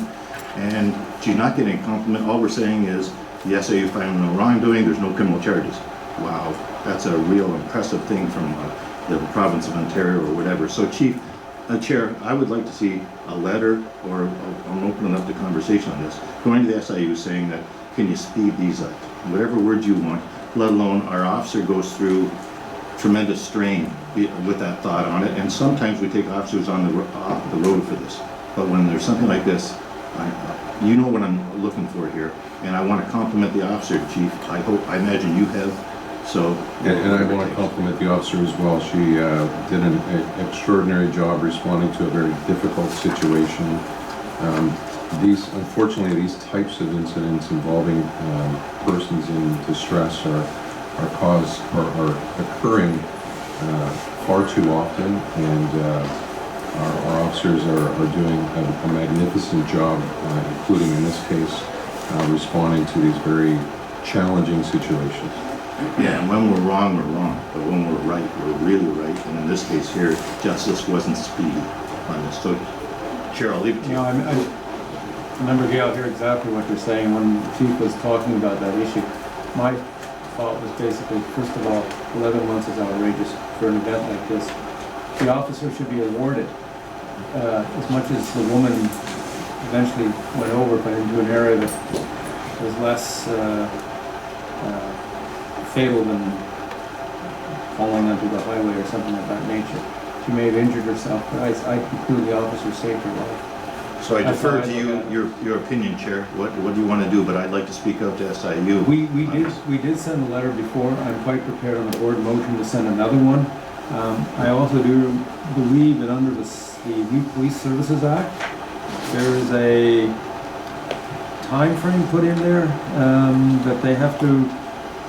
C: and she's not getting a compliment. All we're saying is the SIU found no wrongdoing, there's no criminal charges. Wow, that's a real impressive thing from the province of Ontario or whatever. So, Chief, Chair, I would like to see a letter, or I'm opening up the conversation on this, going to the SIU saying that, can you speed these up? Whatever word you want, let alone our officer goes through tremendous strain with that thought on it, and sometimes we take officers off the road for this. But when there's something like this, you know what I'm looking for here, and I want to compliment the officer, Chief. I imagine you have So.
H: And I want to compliment the officer as well. She did an extraordinary job responding to a very difficult situation. Unfortunately, these types of incidents involving persons in distress are occurring far too often, and our officers are doing a magnificent job, including in this case, responding to these very challenging situations.
C: Yeah, and when we're wrong, but when we're right, we're really right. And in this case here, justice wasn't speedy on this. So, Chair, I'll leave it to you.
A: I remember, Gail, hear exactly what you're saying when the chief was talking about that issue. My thought was basically, first of all, 11 months is outrageous for an event like this. The officer should be awarded, as much as the woman eventually went over, but into an area that was less fatal than falling onto the highway or something of that nature. She may have injured herself, but I conclude the officer saved her life.
C: So I defer to you, your opinion, Chair. What do you want to do? But I'd like to speak out to SIU.
A: We did send a letter before. I'm quite prepared on the board motion to send another one. I also do believe that under the New Police Services Act, there is a time frame put in there that they have to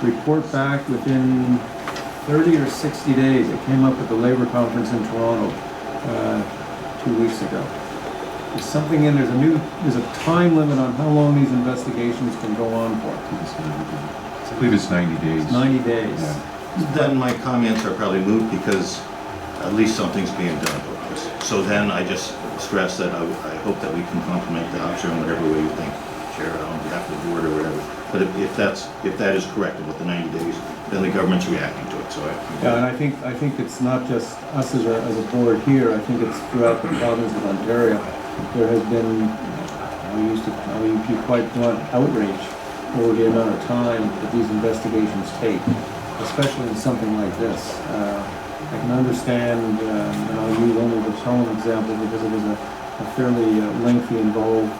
A: report back within 30 or 60 days. It came up at the Labour Conference in Toronto 2 weeks ago. There's something in there's a time limit on how long these investigations can go on for.
H: I believe it's 90 days.
A: 90 days.
H: Yeah.
C: Then my comments are probably moot because at least something's being done about this. So then I just stress that I hope that we can compliment the officer in whatever way you think, Chair, on behalf of the board or whatever. But if that is correct about the 90 days, then the government's reacting to it. So
A: yeah, and I think it's not just us as a board here. I think it's throughout the province of Ontario. There has been, I'll be quite blunt, outrage over the amount of time that these investigations take, especially in something like this. I can understand, and I'll use only the Pelham example because it was a fairly lengthy, involved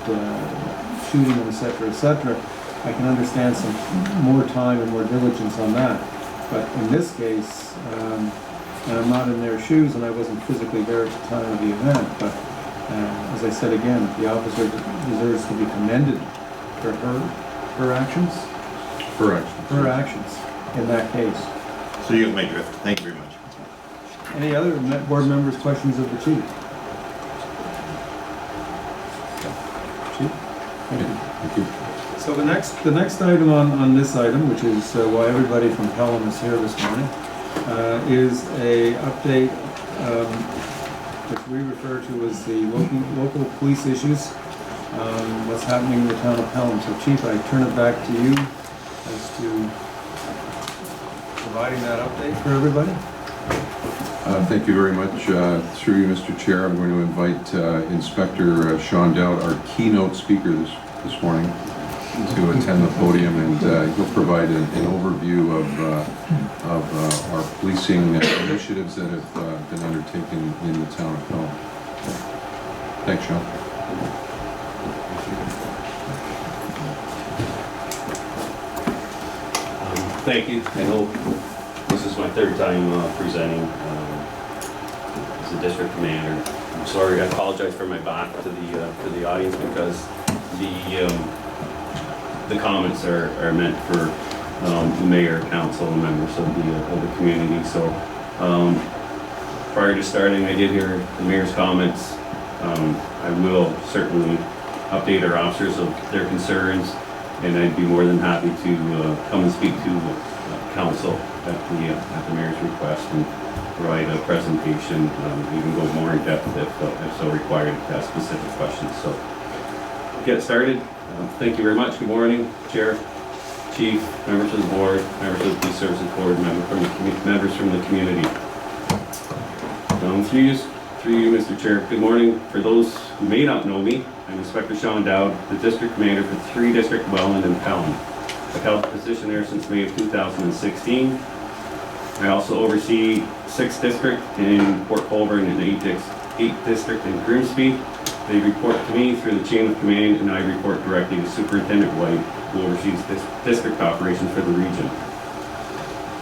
A: shooting, etc., etc. I can understand some more time and more diligence on that. But in this case, and I'm not in their shoes and I wasn't physically there at the time of the event, but as I said again, the officer deserves to be commended for her actions. Her actions in that case.
C: So you have my drift. Thank you very much.
A: Any other board members' questions of the chief? Chief?
H: Thank you.
A: So the next item on this item, which is why everybody from Pelham is here this morning, is a update which we refer to as the local police issues, what's happening in the town of Pelham. So Chief, I turn it back to you as to providing that update for everybody.
H: Thank you very much. Through you, Mr. Chair, I'm going to invite Inspector Sean Dowd, our keynote speaker this morning, to attend the podium, and he'll provide an overview of our policing initiatives that have been undertaken in the town of Pelham. Thanks, Sean.
N: Thank you. I know this is my third time presenting as a district commander. I'm sorry, I apologize for my back to the audience because the comments are meant for the mayor, council, and members of the community. So prior to starting, I did hear the mayor's comments. I will certainly update our officers of their concerns, and I'd be more than happy to come and speak to council at the mayor's request and provide a presentation. Even go more in depth if so required to ask specific questions. So get started. Thank you very much. Good morning, Chair, Chief, members of the board, members of the Police Services Board, members from the community. Through you, Mr. Chair, good morning. For those who may not know me, I'm Inspector Sean Dowd, the District Commander for 3 District Welland and Pelham. I've held the position there since May of 2016. I also oversee 6th District in Port Colborne and 8th District in Grimsby. They report to me through the chain of command, and I report directly to Superintendent White, who oversees district operations for the region.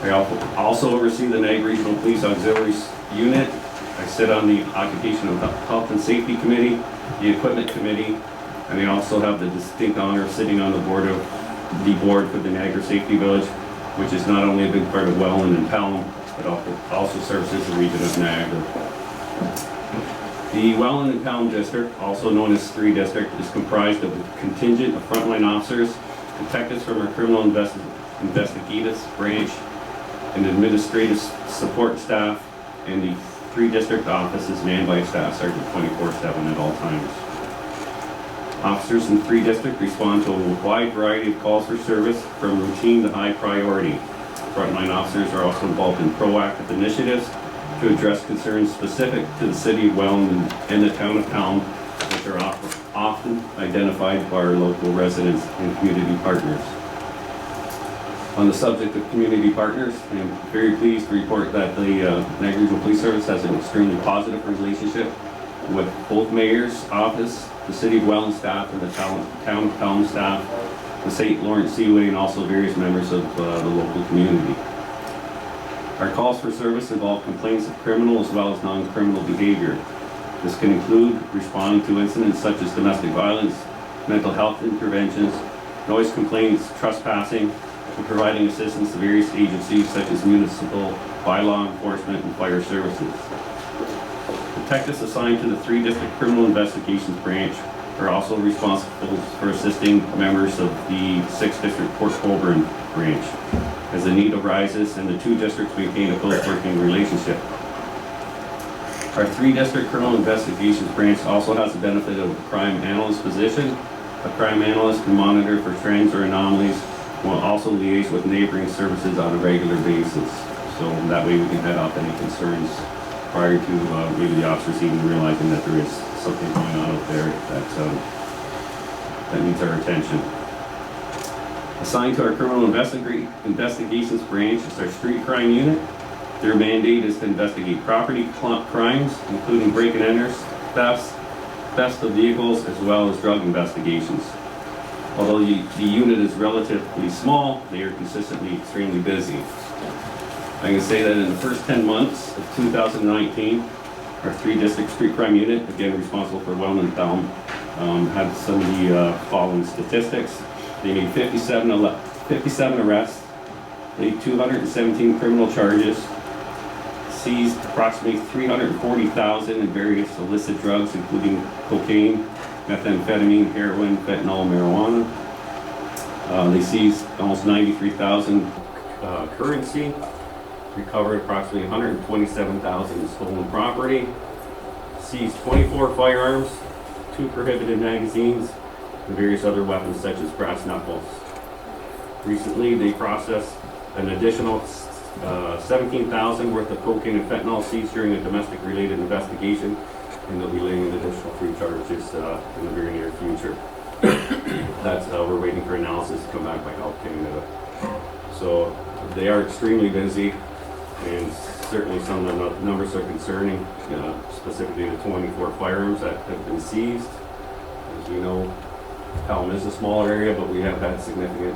N: I also oversee the Niagara Regional Police Auxiliary Unit. I sit on the Occupational Health and Safety Committee, the Equipment Committee, and I also have the distinct honor of sitting on the board for the Niagara Safety Village, which is not only a big part of Welland and Pelham, but also services the region of Niagara. The Welland and Pelham District, also known as 3 District, is comprised of a contingent of frontline officers, detectives from our criminal investigative branch, and administrative support staff, and the 3 District office is manned by a staff sergeant 24/7 at all times. Officers in 3 District respond to a wide variety of calls for service, from routine to high priority. Frontline officers are also involved in proactive initiatives to address concerns specific to the city of Welland and the town of Pelham, which are often identified by our local residents and community partners. On the subject of community partners, I am very pleased to report that the Niagara Regional Police Service has an extremely positive relationship with both Mayor's office, the City of Welland staff, and the town of Pelham staff, the St. Lawrence Seaway, and also various members of the local community. Our calls for service involve complaints of criminal as well as non-criminal behavior. This can include responding to incidents such as domestic violence, mental health interventions, noise complaints, trespassing, and providing assistance to various agencies such as municipal, bylaw enforcement, and fire services. Detectives assigned to the 3 District Criminal Investigations Branch are also responsible for assisting members of the 6 District Port Colborne Branch as the need arises and the 2 districts maintain a close working relationship. Our 3 District Criminal Investigations Branch also has the benefit of a crime analyst position. A crime analyst can monitor for trends or anomalies, while also liaise with neighboring services on a regular basis. So that way we can head off any concerns prior to maybe the officers even realizing that there is something going on out there that needs our attention. Assigned to our Criminal Investigations Branch is our Street Crime Unit. Their mandate is to investigate property crimes, including break-and-enters, theft of vehicles, as well as drug investigations. Although the unit is relatively small, they are consistently extremely busy. I can say that in the first 10 months of 2019, our 3 District Street Crime Unit, again responsible for Welland and Pelham, had some of the following statistics. They made 57 arrests, laid 217 criminal charges, seized approximately $340,000 in various illicit drugs, including cocaine, methamphetamine, heroin, fentanyl, marijuana. They seized almost $93,000 currency, recovered approximately $127,000 in stolen property, seized 24 firearms, 2 prohibited magazines, and various other weapons such as brass knuckles. Recently, they processed an additional $17,000 worth of cocaine and fentanyl seized during a domestic-related investigation, and they'll be laying an additional 3 charges in the very near future. That's we're waiting for analysis to come back by Health Canada. So they are extremely busy, and certainly some of the numbers are concerning, specifically the 24 firearms that have been seized. As you know, Pelham is a smaller area, but we have had significant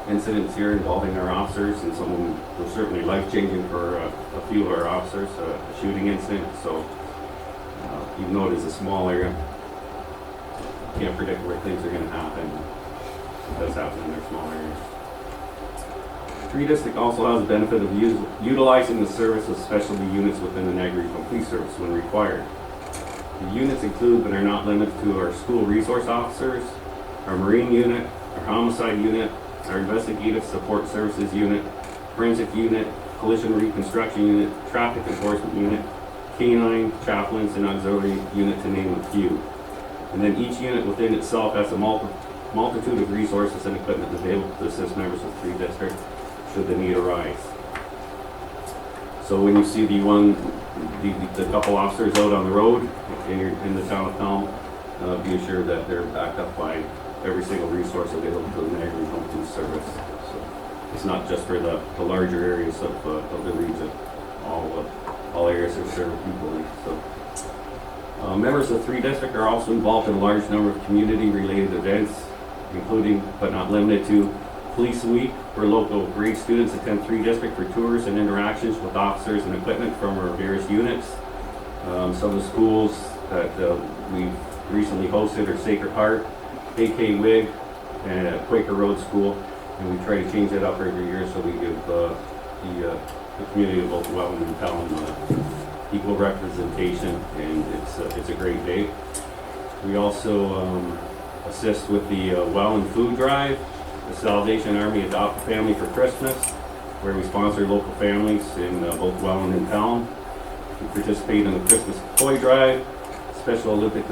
N: incidents here involving our officers, and some of them were certainly life-changing for a few of our officers, a shooting incident. So even though it is a small area, you can't predict where things are going to happen. It does happen in their small areas. 3 District also has the benefit of utilizing the service of specialty units within the Niagara Regional Police Service when required. The units include, but are not limited to, our school resource officers, our Marine unit, our homicide unit, our investigative support services unit, forensic unit, collision reconstruction unit, traffic enforcement unit, canine, chaplains, and auxiliary unit, to name a few. And then each unit within itself has a multitude of resources and equipment available to assist members of 3 District should the need arise. So when you see the couple officers out on the road in the town of Pelham, be assured that they're backed up by every single resource available to the Niagara Regional Police Service. So it's not just for the larger areas of the region. All areas are served equally. So members of 3 District are also involved in a large number of community-related events, including but not limited to Police Week, where local grade students attend 3 district for tours and interactions with officers and equipment from our various units. Some of the schools that we've recently hosted are Sacred Heart, AK Wig, and Quaker Road School, and we try to change that up every year so we give the community of both Welland and Pelham equal representation, and it's a great day. We also assist with the Welland Food Drive, the Salvation Army Adopt a Family for Christmas, where we sponsor local families in both Welland and Pelham. We participate in the Christmas Toy Drive, Special Olympic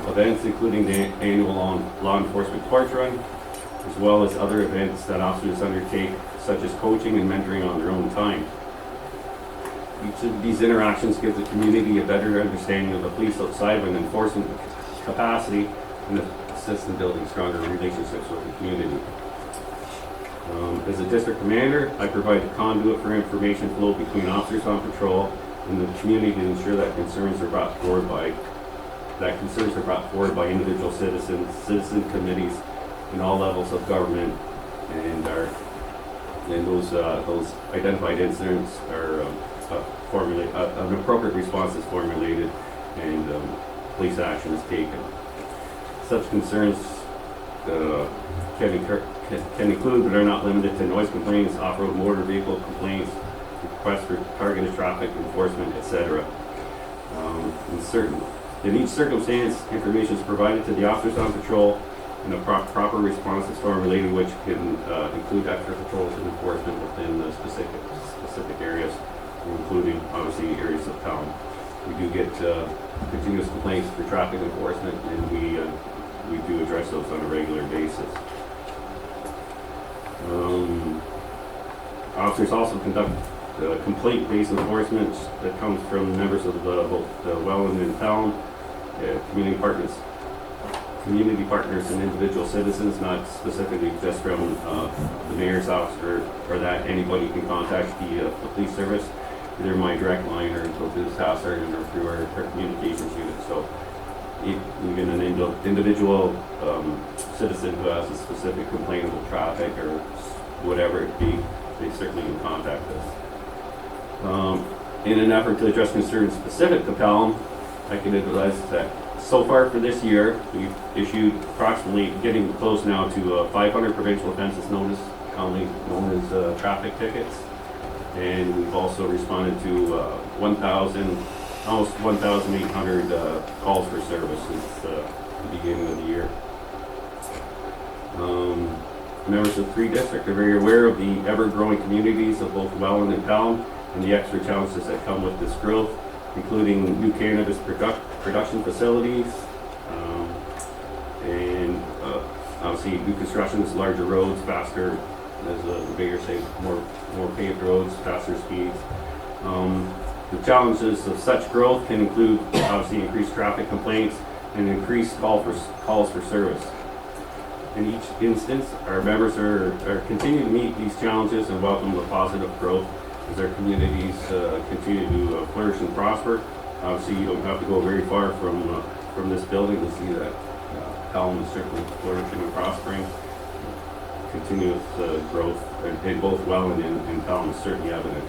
N: events including the annual law enforcement torch run, as well as other events that officers undertake, such as coaching and mentoring on their own time. Each of these interactions gives the community a better understanding of the police outside of an enforcement capacity and assists in building stronger relationships with the community. As a district commander, I provide the conduit for information flow between officers on patrol and the community to ensure that concerns are brought forward by individual citizens, citizen committees, in all levels of government, and those identified incidents are an appropriate response is formulated, and police action is taken. Such concerns can include, but are not limited to, noise complaints, off-road motor vehicle complaints, requests for targeted traffic enforcement, etc. In each circumstance, information is provided to the officers on patrol, and a proper response is formulated, which can include extra patrols and enforcement within the specific areas, including obviously areas of town. We do get continuous complaints for traffic enforcement, and we do address those on a regular basis. Officers also conduct complaint-based enforcement that comes from members of both Welland and Pelham, community partners and individual citizens, not specifically just from the mayor's office or that anybody can contact the police service, either my direct line or go through the staff sergeant or through our communications unit. So even an individual citizen who has a specific complaint about traffic or whatever it be, they certainly can contact us. In an effort to address concerns specific to Pelham, I can advise that so far for this year, we've issued approximately, getting close now to 500 provincial offenses notice, commonly known as traffic tickets. And we've also responded to almost 1,800 calls for service since the beginning of the year. Members of 3 district are very aware of the ever-growing communities of both Welland and Pelham and the extra challenges that come with this growth, including new cannabis production facilities, and obviously new constructions, larger roads, faster, as the mayor says, more paved roads, faster speeds. The challenges of such growth can include obviously increased traffic complaints and increased calls for service. In each instance, our members are continue to meet these challenges and welcome the positive growth as our communities continue to flourish and prosper. Obviously, you don't have to go very far from this building to see that Pelham is certainly flourishing and prospering. Continuous growth in both Welland and Pelham is certainly evident.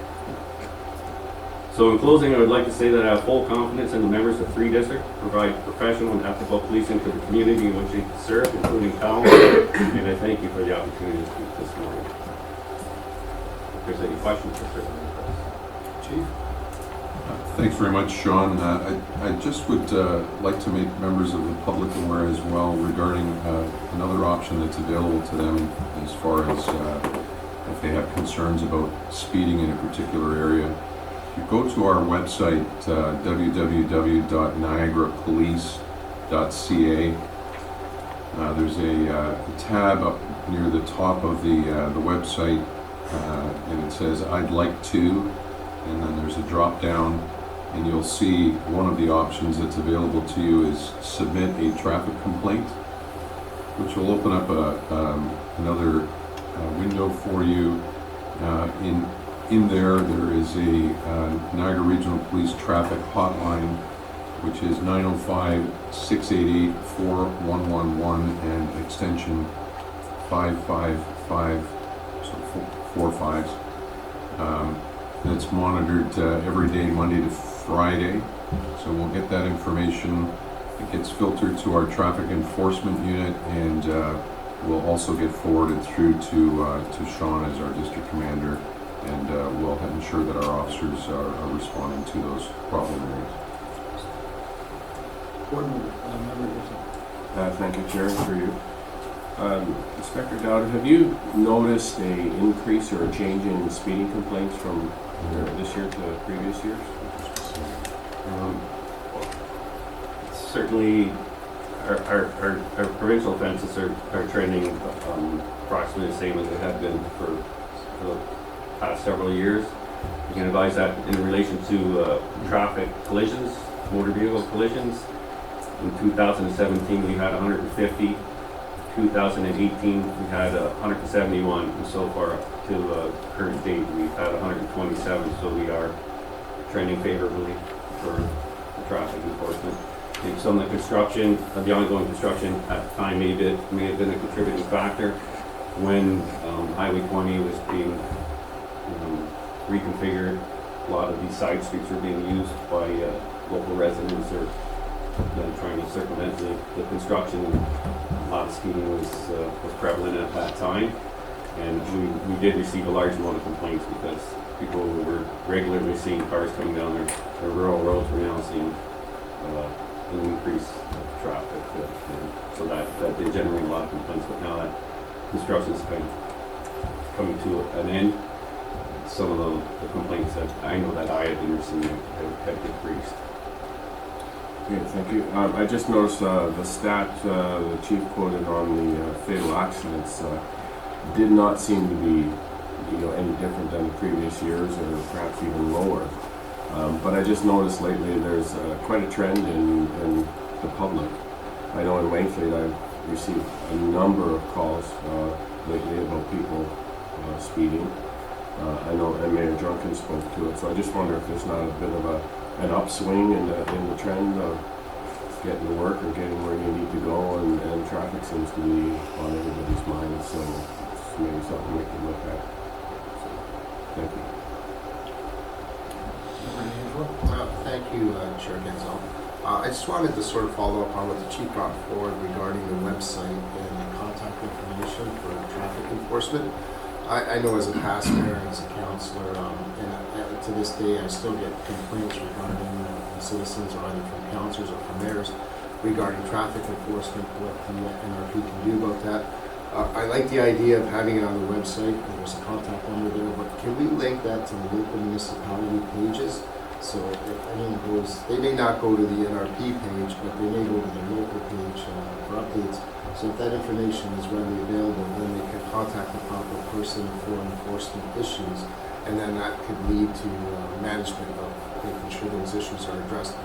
N: So in closing, I would like to say that I have full confidence in the members of 3 district to provide professional and ethical policing to the community in which they serve, including Pelham, and I thank you for the opportunity to speak this morning. If there's any questions, for certainly.
A: Chief?
H: Thanks very much, Sean. I just would like to make members of the public aware as well regarding another option that's available to them as far as if they have concerns about speeding in a particular area. If you go to our website, www.niagarapolice.ca, there's a tab up near the top of the website, and it says I'd like to, and then there's a drop down, and you'll see one of the options that's available to you is submit a traffic complaint, which will open up another window for you. In there is a Niagara Regional Police traffic hotline, which is 905-688-4111 and extension 555 so 4 5s. It's monitored every day, Monday to Friday. So we'll get that information. It gets filtered to our traffic enforcement unit, and will also get forwarded through to Sean as our district commander, and we'll ensure that our officers are responding to those problem areas.
D: Thank you, Chair, for you. Inspector Dowd, have you noticed a increase or a change in speeding complaints from this year to previous years?
N: Certainly, our provincial offenses are trending approximately the same as they have been for the past several years. You can advise that in relation to traffic collisions, motor vehicle collisions. In 2017, we had 150. 2018, we had 171, and so far up to current date, we've had 127, so we are trending favorably for the traffic enforcement. I think some of the construction, the ongoing construction at the time may have been a contributing factor when Highway 20 was being reconfigured. A lot of these side streets were being used by local residents or trying to circumvent the construction. A lot of speeding was prevalent at that time, and we did receive a large amount of complaints because people were regularly seeing cars coming down their rural roads. We're now seeing an increase of traffic, and so that did generate a lot of complaints. But now that construction is kind of coming to an end, some of the complaints that I know that I have been receiving have decreased.
D: Okay, thank you. I just noticed the stat the chief quoted on the fatal accidents did not seem to be, any different than previous years, or perhaps even lower. But I just noticed lately there's quite a trend in the public. I know in Wakefield I've received a number of calls lately about people speeding. I know Mayor Drunken spoke to it, so I just wonder if there's not a bit of an upswing in the trend of getting to work or getting where you need to go, and traffic seems to be on everybody's mind, so it's maybe something we can look at. So, thank you.
G: Thank you, Chair Genzel. I just wanted to sort of follow up on what the chief brought forward regarding the website and the contact information for traffic enforcement. I know as a past mayor and as a councillor, and to this day, I still get complaints regarding citizens, or either from councillors or from mayors, regarding traffic enforcement, what the NRP can do about that. I like the idea of having it on the website, and there's a contact number there, but can we link that to the local municipality pages? So if anyone goes, they may not go to the NRP page, but they may go to the local page for updates. So if that information is readily available, then they can contact the proper person for enforcement issues, and then that could lead to management of making sure those issues are addressed.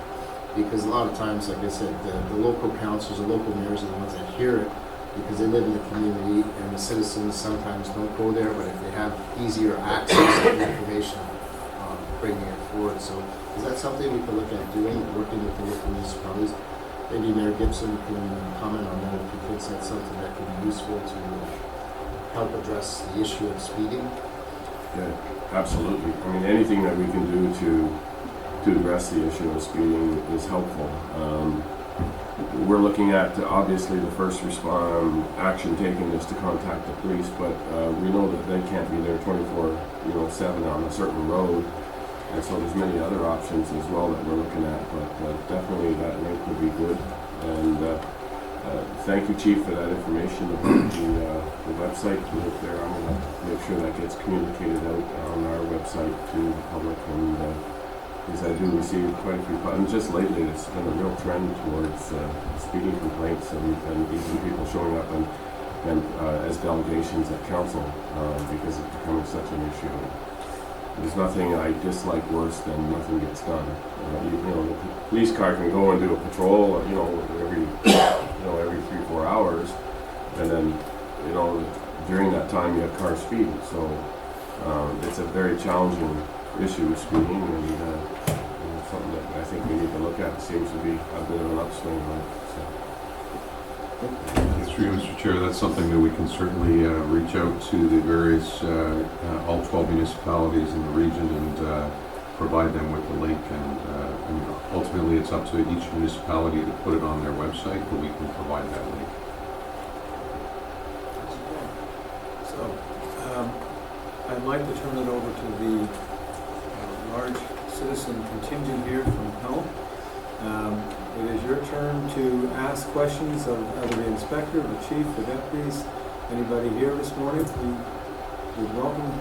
G: Because a lot of times, like I said, the local councils, the local mayors are the ones that hear it, because they live in the community, and the citizens sometimes don't go there, but if they have easier access to the information, bringing it forward. So is that something we can look at doing, working with the local municipalities? Maybe Mayor Gibson can comment on that if he thinks that's something that could be useful to help address the issue of speeding.
D: Yeah, absolutely. I mean, anything that we can do to address the issue of speeding is helpful. We're looking at, obviously, the first action taken is to contact the police, but we know that they can't be there 24/7 on a certain road. And so there's many other options as well that we're looking at, but definitely that link would be good. And thank you, Chief, for that information about the website link there. I'm going to make sure that gets communicated out on our website to the public. And because I do receive quite a few calls. Just lately, it's been a real trend towards speeding complaints and even people showing up and as delegations at council because it's becoming such an issue. There's nothing I dislike worse than nothing gets done. The police car can go and do a patrol, every 3-4 hours, and then, during that time you have cars speeding. So it's a very challenging issue with speeding, and something that I think we need to look at. It seems to be a bit of an upswing on it. So.
H: Through you, Mr. Chair, that's something that we can certainly reach out to the various, all 12 municipalities in the region and provide them with the link. And ultimately, it's up to each municipality to put it on their website, but we can provide that link.
A: So, I'd like to turn it over to the large citizen contingent here from Pelham. It is your turn to ask questions of either the inspector, the chief, the deputies, anybody here this morning. We would welcome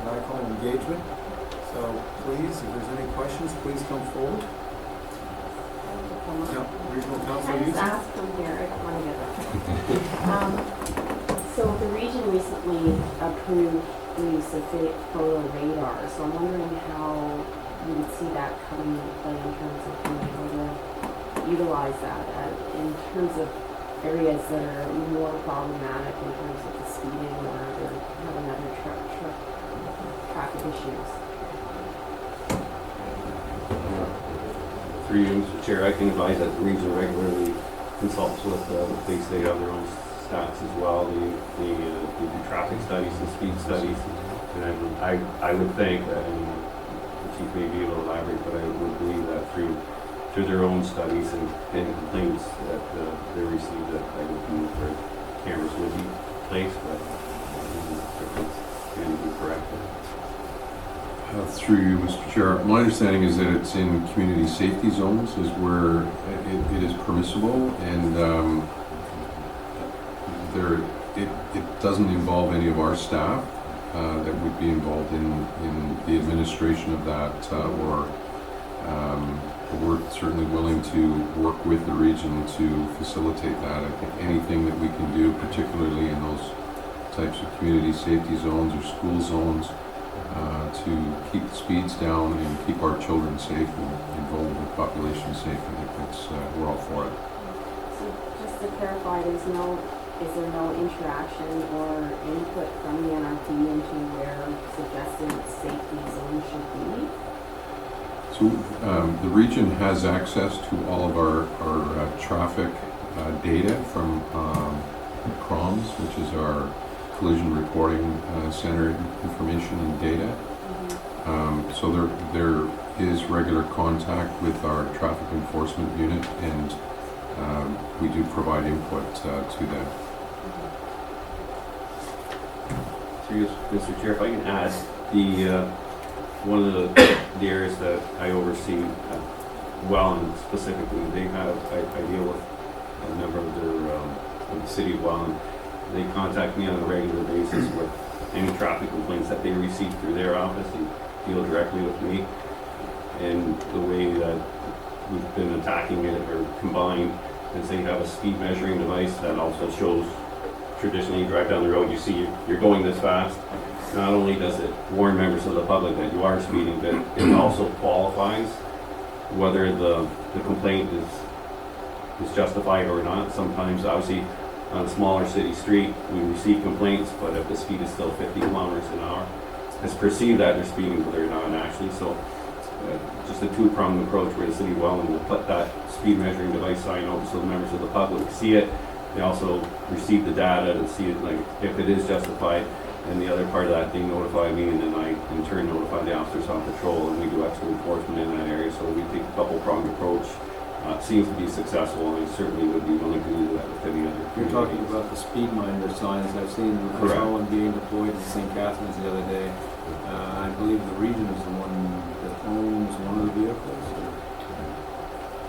A: what I call engagement. So please, if there's any questions, please come forward. Regional Council.
J: I just asked from here, I don't want to get up. So the region recently approved the use of photo radar, so I'm wondering how you would see that coming into play in terms of being able to utilize that in terms of areas that are more problematic in terms of the speeding or having other traffic issues.
N: Through you, Mr. Chair, I can advise that the region regularly consults with the police. They have their own stats as well. They do traffic studies and speed studies. And I would think that, and the chief may be able to elaborate, but I would believe that through their own studies and complaints that they received, that I would move where cameras would be placed, but can be corrected.
H: Through you, Mr. Chair, my understanding is that it's in community safety zones is where it is permissible, and it doesn't involve any of our staff that would be involved in the administration of that, we're certainly willing to work with the region to facilitate that. I think anything that we can do, particularly in those types of community safety zones or school zones, to keep the speeds down and keep our children safe and vulnerable population safe, I think that's, we're all for it.
J: So just to clarify, is there no interaction or input from the NRP into where suggested safety zones should be?
H: So the region has access to all of our traffic data from CROMS, which is our Collision Reporting Center information and data. So there is regular contact with our traffic enforcement unit, and we do provide input to them.
N: Through you, Mr. Chair, if I can add, one of the areas that I oversee, Welland specifically, I deal with a member of the city of Welland. They contact me on a regular basis with any traffic complaints that they receive through their office and deal directly with me. And the way that we've been attacking it or combined is they have a speed measuring device that also shows, traditionally you drive down the road, you see you're going this fast. Not only does it warn members of the public that you are speeding, but it also qualifies whether the complaint is justified or not. Sometimes, obviously, on a smaller city street, we receive complaints, but if the speed is still 50 kilometers an hour, it's perceived that they're speeding, but they're not actually. So just a two-pronged approach where the city of Welland will put that speed measuring device sign out so the members of the public see it. They also receive the data to see it, like if it is justified. And the other part of that, they notify me, and then I in turn notify the officers on patrol, and we do extra enforcement in that area. So we take a couple-pronged approach. Seems to be successful, and I certainly would be willing to do that with any other.
A: You're talking about the speed minder signs. I saw one being deployed in St. Catharines the other day. I believe the region is the one that owns one of the vehicles.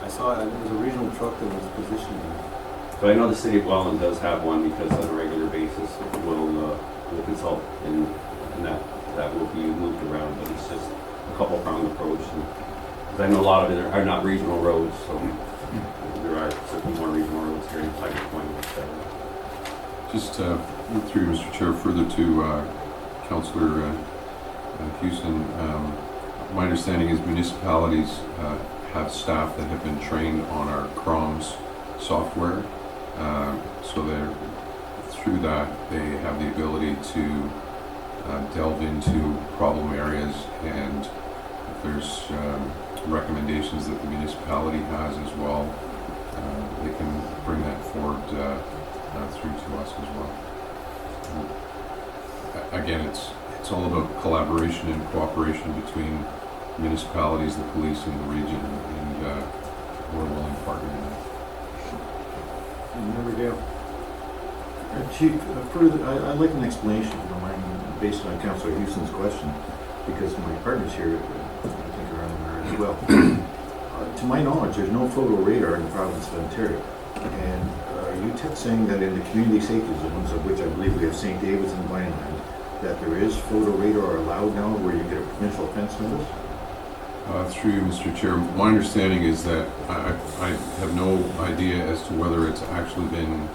A: I saw it was a regional truck that was positioned there.
N: So I know the city of Welland does have one because on a regular basis we'll consult, and that will be moved around, but it's just a couple-pronged approach. I know a lot of it are not regional roads, so there are certainly more regional roads here in Tiger Point.
H: Just through you, Mr. Chair, further to Councillor Houston, my understanding is municipalities have staff that have been trained on our CROMS software, so through that they have the ability to delve into problem areas, and if there's recommendations that the municipality has as well, they can bring that forward through to us as well. Again, it's all about collaboration and cooperation between municipalities, the police, and the region, and we're a willing partner in that.
C: Riverdale. Chief, further, I'd like an explanation, if you don't mind, based on Councillor Houston's question, because my partners here, I think, are on there as well. To my knowledge, there's no photo radar in the province of Ontario. And are you saying that in the community safety zones, of which I believe we have St. David's and Vineland, that there is photo radar allowed now where you get a provincial offense notice?
H: Through you, Mr. Chair, my understanding is that I have no idea as to whether it's actually been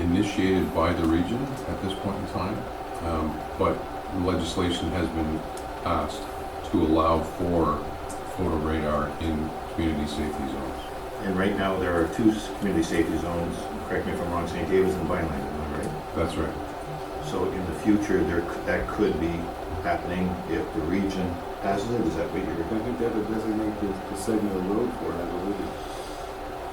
H: initiated by the region at this point in time, but legislation has been passed to allow for photo radar in community safety zones.
C: And right now there are two community safety zones, correct me if I'm wrong, St. David's and Vineland, am I right?
H: That's right.
C: So in the future, that could be happening if the region passes it? Is that what you're...
A: I think that would designate the segment of road for it, I believe,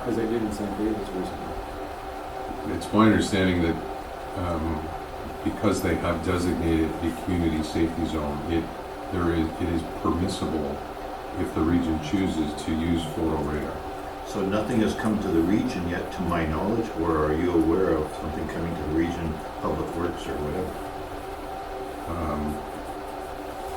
A: as they did in St. David's recently.
H: It's my understanding that because they have designated a community safety zone, it is permissible if the region chooses to use photo radar.
C: So nothing has come to the region yet, to my knowledge, or are you aware of something coming to the region, Public Works or whatever?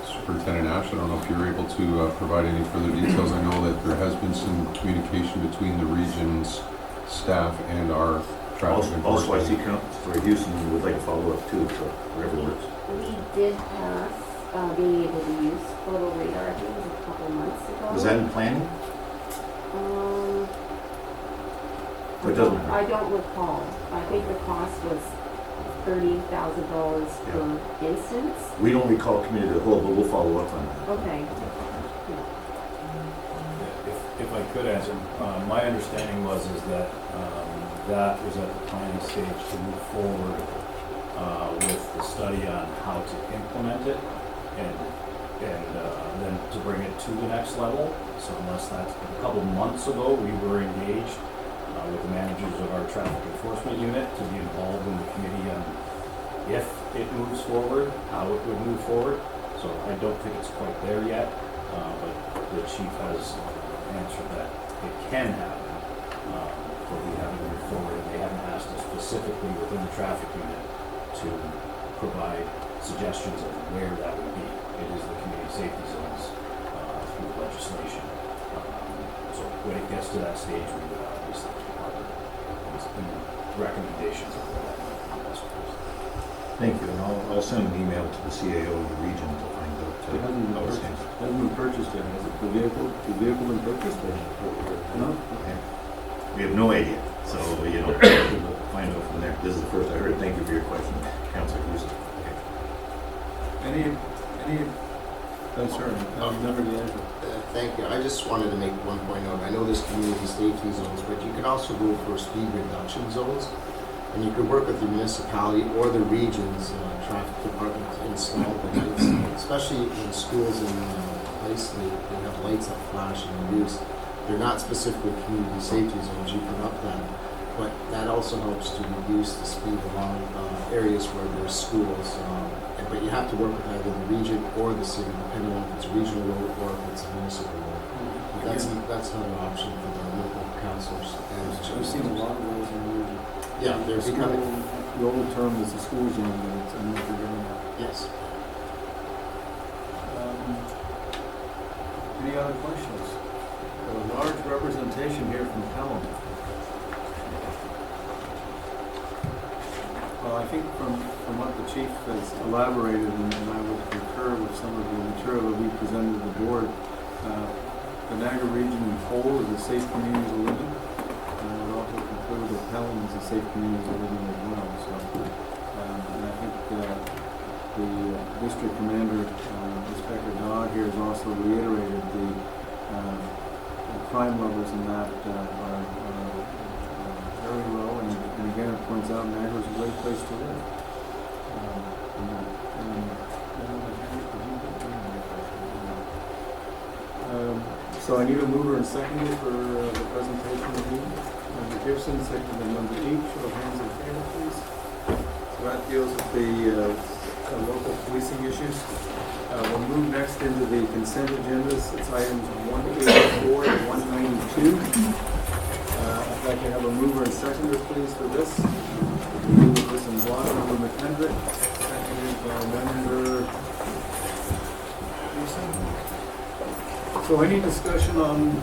H: Superintendent Ash, I don't know if you're able to provide any further details. I know that there has been some communication between the region's staff and our traffic enforcement.
C: Also, I see Councillor Houston would like to follow up too, so whatever works.
J: We did pass being able to use photo radar, I think it was a couple months ago.
C: Was that in planning? It doesn't matter.
J: I don't recall. I think the cost was $30,000 per instance.
C: We don't recall committee of the whole, but we'll follow up on that.
J: Okay.
O: If I could answer, my understanding was that that was at the planning stage to move forward with the study on how to implement it and then to bring it to the next level. So unless that's a couple months ago, we were engaged with the managers of our traffic enforcement unit to be involved in the committee on if it moves forward, how it would move forward. So I don't think it's quite there yet, but the chief has answered that it can happen, but we haven't moved forward, and they haven't asked us specifically within the traffic unit to provide suggestions of where that would be. It is the community safety zones through legislation. So when it gets to that stage, we would obviously keep our recommendations of where that might be best placed.
C: Thank you, and I'll send an email to the CAO of the region to find out
A: It hasn't been purchased yet, has it? The vehicle been purchased or? No?
C: Okay. We have no idea, so, we'll find out from there. This is the first I heard. Thank you for your question, Councillor Houston.
A: Any concern? Member Niagara.
G: Thank you. I just wanted to make one point out. I know there's community safety zones, but you can also go for speed reduction zones. And you could work with the municipality or the region's traffic department to install the lights, especially in schools in place, they have lights that flash and use. They're not specifically community safety zones, you can up them, but that also helps to reduce the speed along areas where there's schools. But you have to work with either the region or the city, depending on if it's a regional road or if it's a municipal road. But that's not an option for the local councils.
A: We've seen a lot of those in the region.
G: Yeah, they're becoming...
A: The old term is the school zone, but it's, I know what you're getting at.
G: Yes.
A: Any other questions? A large representation here from Pelham. Well, I think from what the chief has elaborated, and I would concur with some of the material that we presented to the board, the Niagara region in whole is a safe community to live in. And I would also concur that Pelham is a safe community to live in as well. So, and I think the district commander, Inspector Dodd here, has also reiterated the crime levels in that are very low, and again it points out Niagara is a great place to live. So I need a mover and seconder for the presentation of you. Gibson, seconded by member Eek. Show of hands in favor, please. So that deals with the local policing issues. We'll move next into the consent agendas. It's items 184 and 192. I'd like to have a mover and seconder, please, for this. We'll move this in block. Member McKendrick, seconded by member Pearson. So any discussion on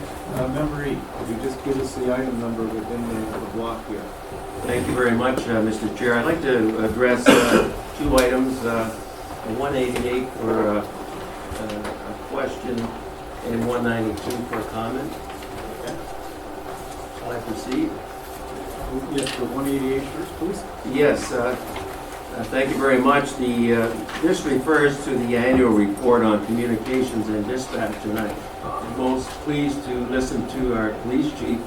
A: member E? Could you just give us the item number within the block here?
B: Thank you very much, Mr. Chair. I'd like to address two items, 188 for a question and 192 for a comment.
A: Okay.
B: Shall I proceed?
A: Yes, for 188 first, please.
B: Yes, thank you very much. This refers to the annual report on communications and dispatch, and I'm most pleased to listen to our police chief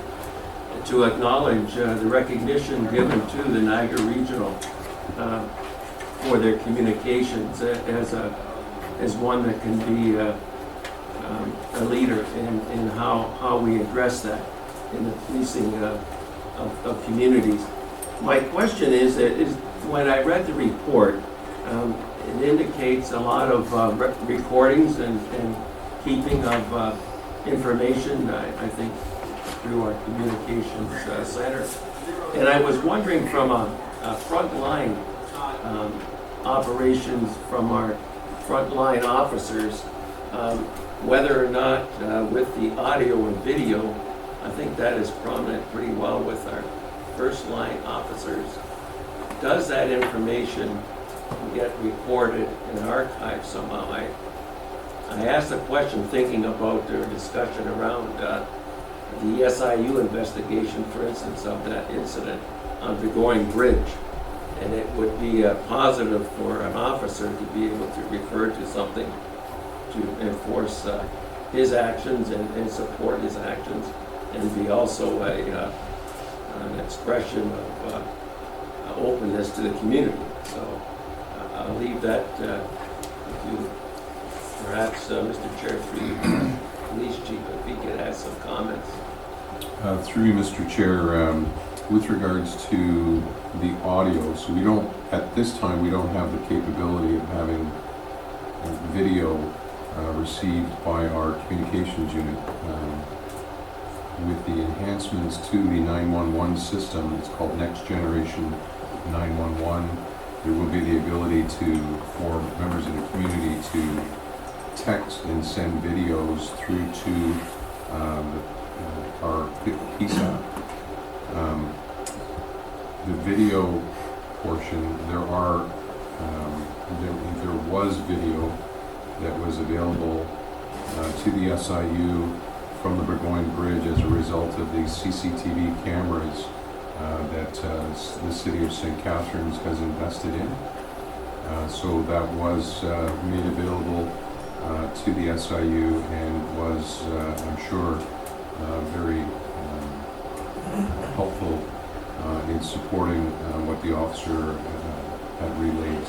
B: to acknowledge the recognition given to the Niagara Regional for their communications as one that can be a leader in how we address that in the policing of communities. My question is when I read the report, it indicates a lot of recordings and keeping of information, I think, through our communications center. And I was wondering from a frontline operations from our frontline officers, whether or not with the audio and video, I think that is prominent pretty well with our first line officers. Does that information get recorded and archived somehow? I asked the question thinking about their discussion around the SIU investigation, for instance, of that incident on the Going Bridge. And it would be a positive for an officer to be able to refer to something to enforce his actions and support his actions, and be also an expression of openness to the community. So I'll leave that to perhaps Mr. Chair, through you, Police Chief, if he could add some comments.
H: Through you, Mr. Chair, with regards to the audio, so we don't, at this time, we don't have the capability of having video received by our communications unit. With the enhancements to the 911 system, it's called Next Generation 911, there will be the ability for members of the community to text and send videos through to our PSAP. The video portion, there was video that was available to the SIU from the Burgoyne Bridge as a result of the CCTV cameras that the city of St. Catharines has invested in. So that was made available to the SIU and was, I'm sure, very helpful in supporting what the officer had relayed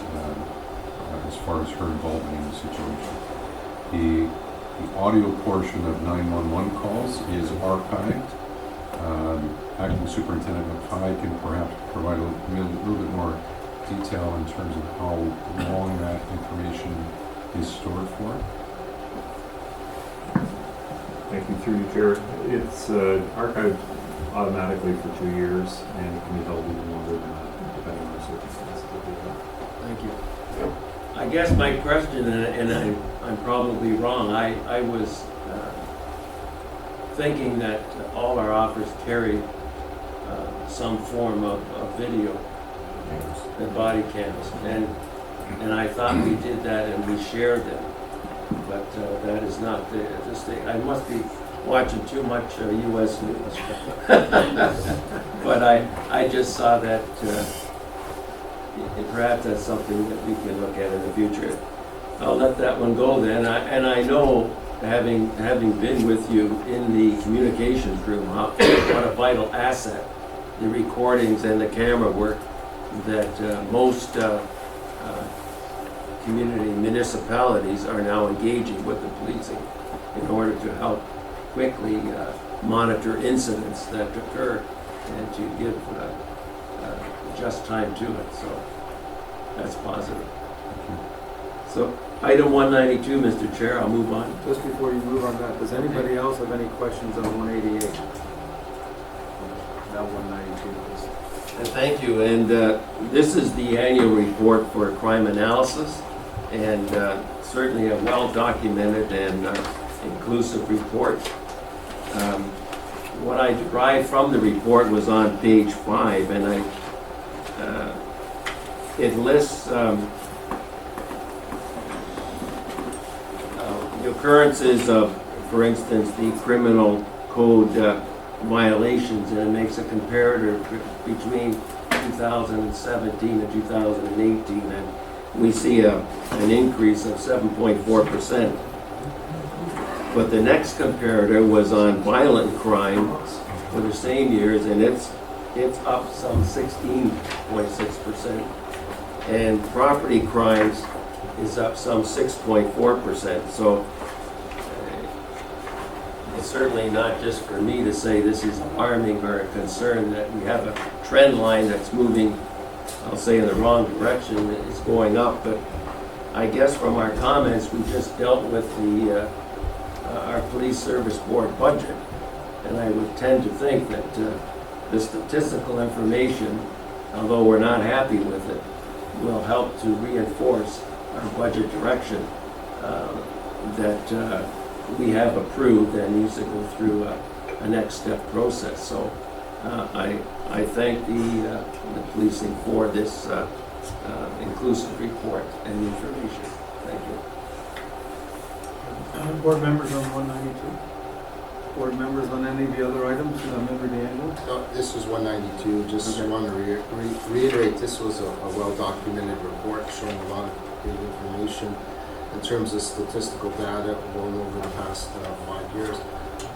H: as far as her involvement in the situation. The audio portion of 911 calls is archived. Acting Superintendent Mackay can perhaps provide a little bit more detail in terms of how long that information is stored for.
K: Thank you, through you, Chair. It's archived automatically for 2 years, and it can be held even longer than that, depending on the circumstances that we have.
B: Thank you. I guess my question, and I'm probably wrong, I was thinking that all our officers carry some form of video and body cams, and I thought we did that and we shared them, but that is not this thing. I must be watching too much U.S. news, but I just saw that. Perhaps that's something that we can look at in the future. I'll let that one go then. I know, having been with you in the communications room, what a vital asset the recordings and the camera work that most community municipalities are now engaging with the policing in order to help quickly monitor incidents that occur and to give just time to it, so that's positive. So, item 192, Mr. Chair, I'll move on.
P: Just before you move on that, does anybody else have any questions on 188? Now 192, please.
B: And thank you, and this is the annual report for crime analysis, and certainly a well-documented and inclusive report. What I derived from the report was on page 5, and it lists the occurrences of, for instance, the criminal code violations, and it makes a comparator between 2017 and 2018, and we see an increase of 7.4%. But the next comparator was on violent crime for the same years, and it's up some 16.6%. And property crimes is up some 6.4%. So it's certainly not just for me to say this is alarming or a concern, that we have a trend line that's moving, I'll say, in the wrong direction. It's going up, but I guess from our comments, we just dealt with our police service board budget, and I would tend to think that the statistical information, although we're not happy with it, will help to reinforce our budget direction that we have approved and needs to go through a next step process. So I thank the policing for this inclusive report and information. Thank you.
P: Board members on 192? Board members on any of the other items? Member D'Angelo?
G: No, this was 192. Just want to reiterate, this was a well-documented report showing a lot of good information in terms of statistical data going over the past 5 years.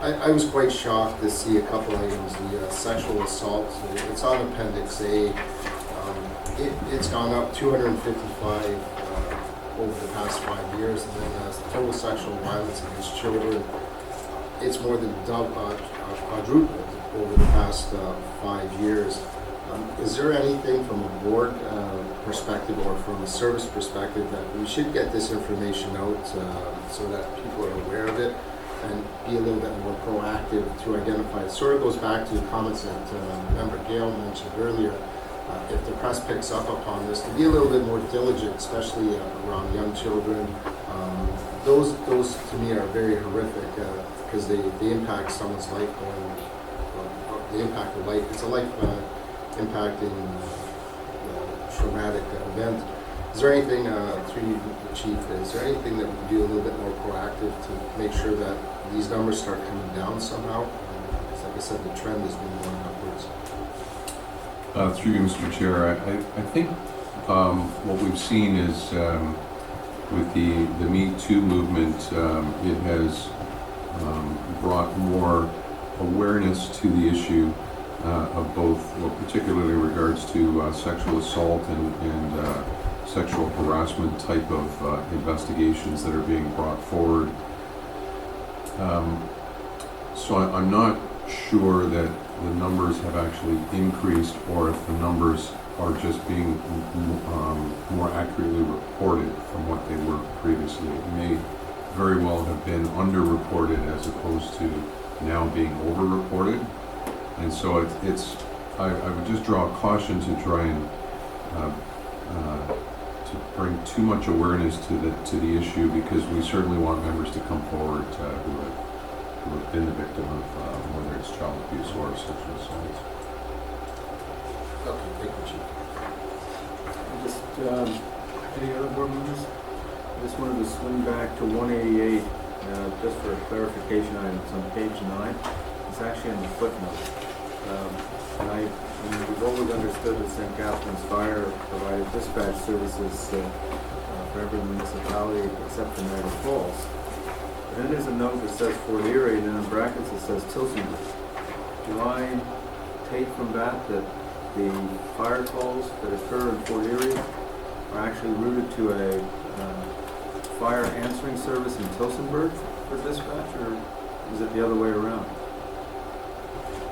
G: I was quite shocked to see a couple items. The sexual assault, it's on Appendix A. It's gone up 255 over the past 5 years, and then total sexual violence against children, it's more than quadrupled over the past 5 years. Is there anything from a board perspective or from a service perspective that we should get this information out so that people are aware of it and be a little bit more proactive to identify it? Sort of goes back to the comments that Member Gale mentioned earlier. If the press picks up upon this, to be a little bit more diligent, especially around young children. Those to me are very horrific because they impact someone's life they impact their life. It's a life impacting traumatic event. Is there anything, through you, Chief, is there anything that we can do a little bit more proactive to make sure that these numbers start coming down somehow? Like I said, the trend has been going upwards.
H: Through you, Mr. Chair, I think what we've seen is with the Me Too movement, it has brought more awareness to the issue of both, well, particularly in regards to sexual assault and sexual harassment type of investigations that are being brought forward. So I'm not sure that the numbers have actually increased, or if the numbers are just being more accurately reported from what they were previously. It may very well have been underreported as opposed to now being overreported. And so I would just draw caution to try and to bring too much awareness to the issue, because we certainly want members to come forward who have been the victim of whether it's child abuse or sexual assault.
G: Okay, thank you, Chief.
P: Just any other board members? I just wanted to swing back to 188 just for a clarification item. It's on page 9. It's actually in the footnote. We've always understood that St. Catharines Fire provided dispatch services for every municipality except for Niagara Falls. And then there's a note that says Fort Erie, and then in brackets it says Tillsonburg. Do I take from that the fire calls that occur in Fort Erie are actually routed to a fire answering service in Tillsonburg for dispatch, or is it the other way around?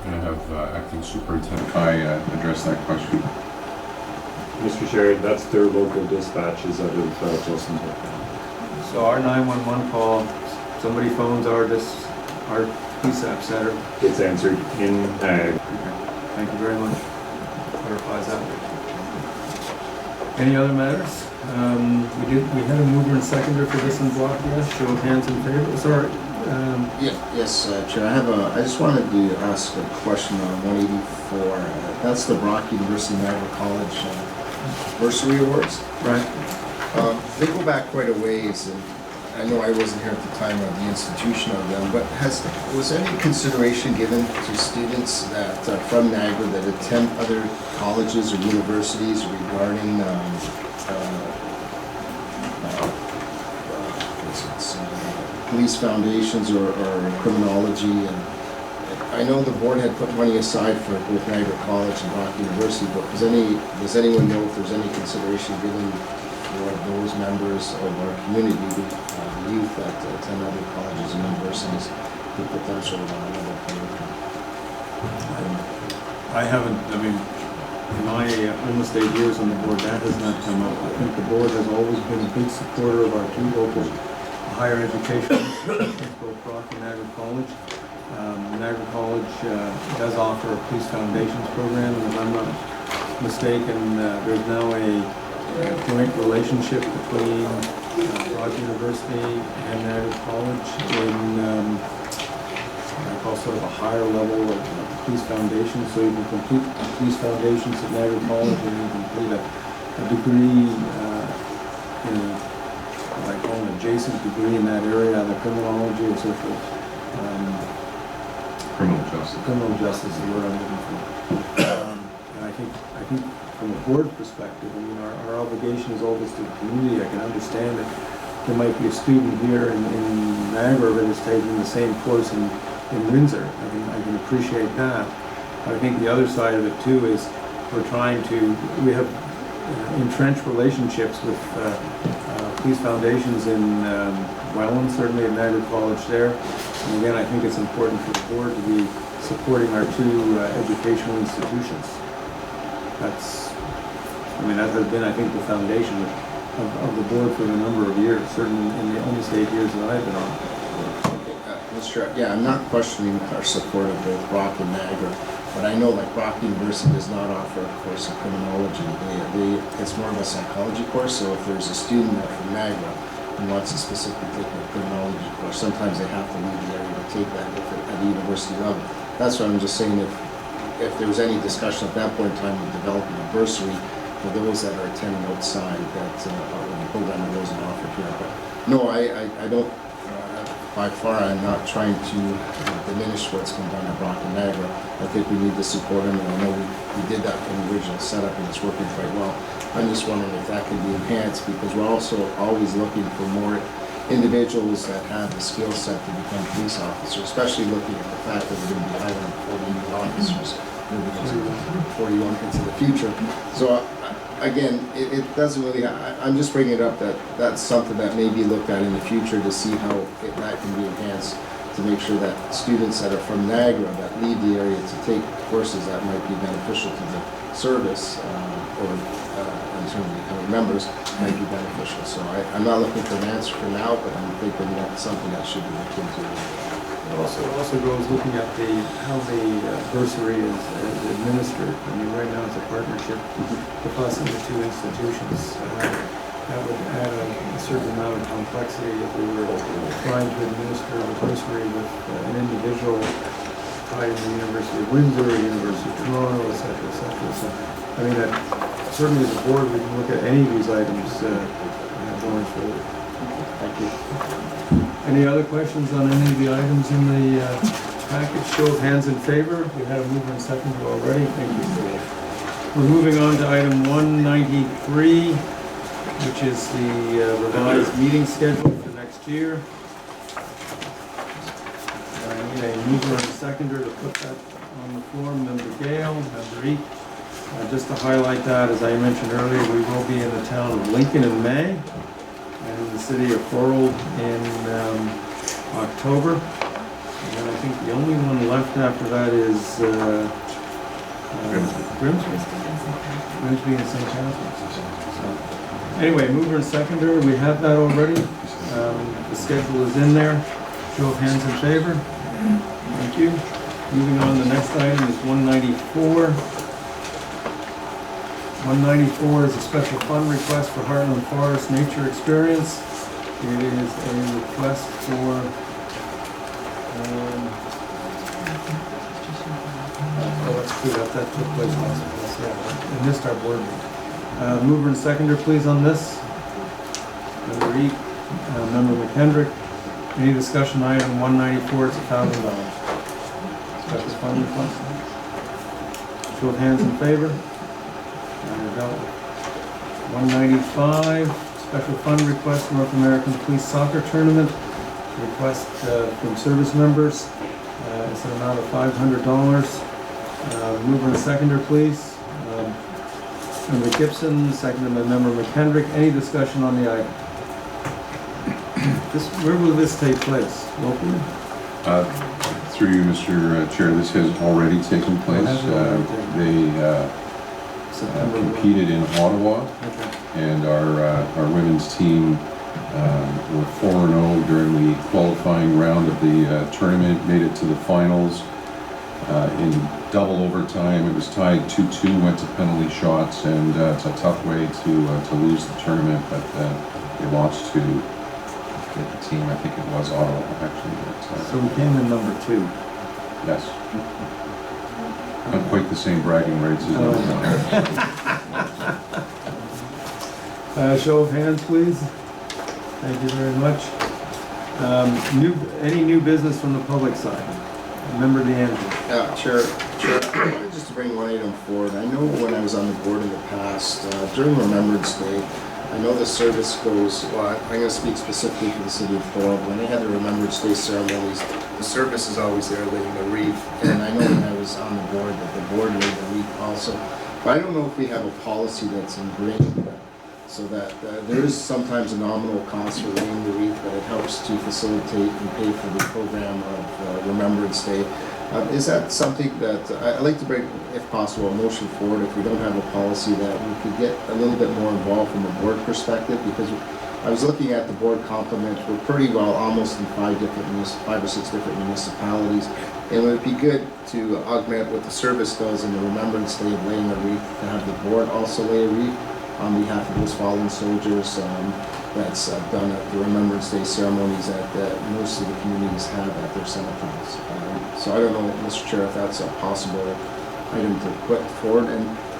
H: Going to have Acting Superintendent Kai address that question.
K: Mr. Chair, that's their local dispatch is out of Wilsonville.
A: So our 911 call, somebody phones our PSAP center.
K: It's answered in
A: Okay, thank you very much. Clarifies that. Any other matters? We had a mover and seconder for this in block, yes? Show of hands in favor. Sorry.
G: Yes, Chair, I just wanted to ask a question on 184. That's the Brock University Niagara College bursary awards.
A: Right.
G: They go back quite a ways, and I know I wasn't here at the time of the institution of them, but was any consideration given to students that from Niagara that attend other colleges or universities regarding police foundations or criminology? And I know the board had put money aside for both Niagara College and Brock University, but does anyone know if there's any consideration given for those members of our community, the youth that attend other colleges and universities, to put them sort of on a level playing field?
A: I haven't, in my almost 8 years on the board, that has not come up. I think the board has always been a big supporter of our two local higher education institutions, both Brock and Niagara College. Niagara College does offer a police foundations program, and if I'm not mistaken, there's now a joint relationship between Brock University and Niagara College in I call sort of a higher level of police foundations. So you can complete police foundations at Niagara College, and you can complete a degree what I call an adjacent degree in that area, the criminology or so forth.
H: Criminal justice.
A: Criminal justice is the word I'm looking for. And I think from a board perspective, our obligation is always to the community. I can understand that there might be a student here in Niagara that is taking the same course in Windsor. I can appreciate that. But I think the other side of it too is we have entrenched relationships with police foundations in Welland, certainly at Niagara College there. And again, I think it's important for the board to be supporting our two educational institutions. That has been, I think, the foundation of the board for a number of years, certainly in the almost 8 years that I've been on.
G: Mr. Yeah, I'm not questioning our support of both Brock and Niagara, but I know like Brock University does not offer a course of criminology. It's more of a psychology course, so if there's a student from Niagara who wants to specifically take a criminology course, sometimes they have to leave the area to take that at the university level. That's what I'm just saying, if there was any discussion at that point in time of developing a bursary for those that are attending outside, that the program that wasn't offered here. But no, I don't. By far, I'm not trying to diminish what's been done at Brock and Niagara. I think we need to support them, and I know we did that from the original setup, and it's working quite well. I'm just wondering if that could be enhanced, because we're also always looking for more individuals that have the skill set to become police officers, especially looking at the fact that we're going to be hiring 40 new officers moving into 41 into the future. So again, it doesn't really, I'm just bringing it up that that's something that may be looked at in the future to see how that can be enhanced, to make sure that students that are from Niagara that leave the area to take courses that might be beneficial to the service or in terms of becoming members might be beneficial. So I'm not looking for an answer for now, but I'm thinking that's something that should be looked into.
A: It also goes looking at how the bursary is administered. Right now it's a partnership with us and the two institutions. That would add a certain amount of complexity if we were trying to administer the bursary with an individual tied to the University of Windsor, University of Toronto, et cetera, et cetera. So, that certainly as a board we can look at any of these items going forward. Thank you. Any other questions on any of the items in the package? Show of hands in favor. We had a mover and seconder already. Thank you. We're moving on to item 193, which is the revised meeting schedule for next year. I need a mover and a seconder to put that on the floor. Member Gale, Member Eek. Just to highlight that, as I mentioned earlier, we will be in the town of Lincoln in May, and in the city of Thorold in October. And I think the only one left after that is Grimsby and St. Catharines. So, anyway, mover and seconder, we have that already. The schedule is in there. Show of hands in favor. Thank you. Moving on, the next item is 194. 194 is a special fund request for Heartland Forest Nature Experience. It is a request for oh, that's true, that took place last week. Yeah, I missed our board meeting. Mover and seconder, please, on this. Member Eek, Member McKendrick. Any discussion on item 194? It's $1,000. Special fund request. Show of hands in favor. There we go. 195, special fund request, North American Police Soccer Tournament. Request from service members. It's an amount of $500. Mover and seconder, please. Member Gibson, seconded by Member McKendrick. Any discussion on the item? Where will this take place? Locally?
H: Through you, Mr. Chair, this has already taken place. They competed in Ottawa, and our women's team were 4-0 during the qualifying round of the tournament, made it to the finals. In double overtime, it was tied 2-2, went to penalty shots, and it's a tough way to lose the tournament, but they lost to the team, I think it was Ottawa, actually. But,
A: so we came in number 2.
H: Yes. Not quite the same bragging rights as number 1.
A: Show of hands, please. Thank you very much. Any new business from the public side? Member DeAndre.
G: Yeah, Chair, I wanted just to bring one item forward. I know when I was on the board in the past, during Remembrance Day, I know the service goes, well, I'm going to speak specifically for the city of Pelham. When they had the Remembrance Day ceremonies, the service is always there laying the wreath. And I know when I was on the board that the board laid the wreath also. But I don't know if we have a policy that's ingrained so that there is sometimes a nominal cost for laying the wreath, but it helps to facilitate and pay for the program of Remembrance Day. Is that something that I'd like to bring, if possible, a motion forward if we don't have a policy that we could get a little bit more involved from a board perspective? Because I was looking at the board complement, we're pretty well almost in 5 or 6 different municipalities. And it would be good to augment what the service does in the Remembrance Day of laying a wreath, to have the board also lay a wreath on behalf of those fallen soldiers. That's done at the Remembrance Day ceremonies that most of the communities have at their cemeteries. So I don't know, Mr. Chair, if that's a possible item to put forward.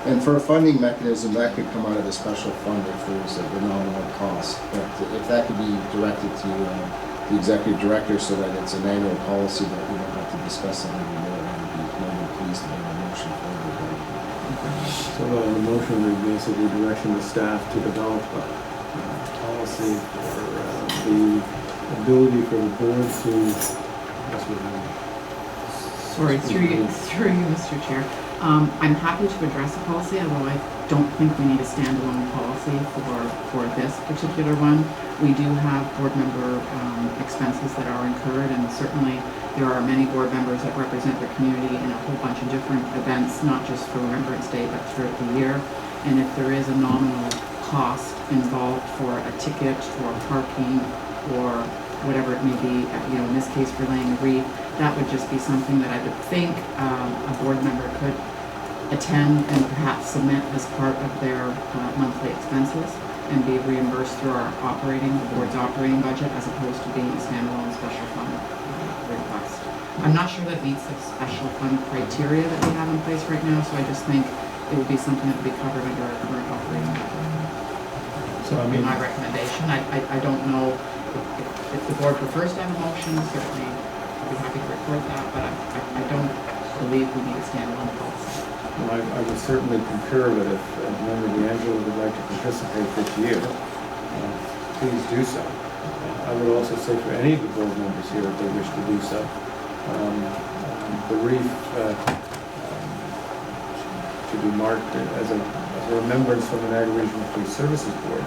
G: And for a funding mechanism, that could come out of the special fund if there's a nominal cost. But if that could be directed to the executive director so that it's an annual policy that we don't have to discuss it anymore, I would be more than pleased to make a motion forward.
A: So the motion would basically direction the staff to develop a policy for the ability for the board to,
E: Sorry, through you, Mr. Chair. I'm happy to address a policy, although I don't think we need a standalone policy for this particular one. We do have board member expenses that are incurred, and certainly there are many board members that represent their community in a whole bunch of different events, not just for Remembrance Day, but throughout the year. And if there is a nominal cost involved for a ticket or parking or whatever it may be, in this case for laying a wreath, that would just be something that I would think a board member could attend and perhaps submit as part of their monthly expenses and be reimbursed through the board's operating budget, as opposed to being a standalone special fund request. I'm not sure that meets the special fund criteria that we have in place right now, so I just think it would be something that would be covered under our current operating budget. So that would be my recommendation. I don't know if the board prefers to have a motion, certainly I'd be happy to record that, but I don't believe we need a standalone policy.
A: Well, I would certainly concur that if Member DeAngelo would like to participate this year, please do so. I would also say for any of the board members here, if they wish to do so, the wreath should be marked as a remembrance from the Niagara Regional Police Services Board.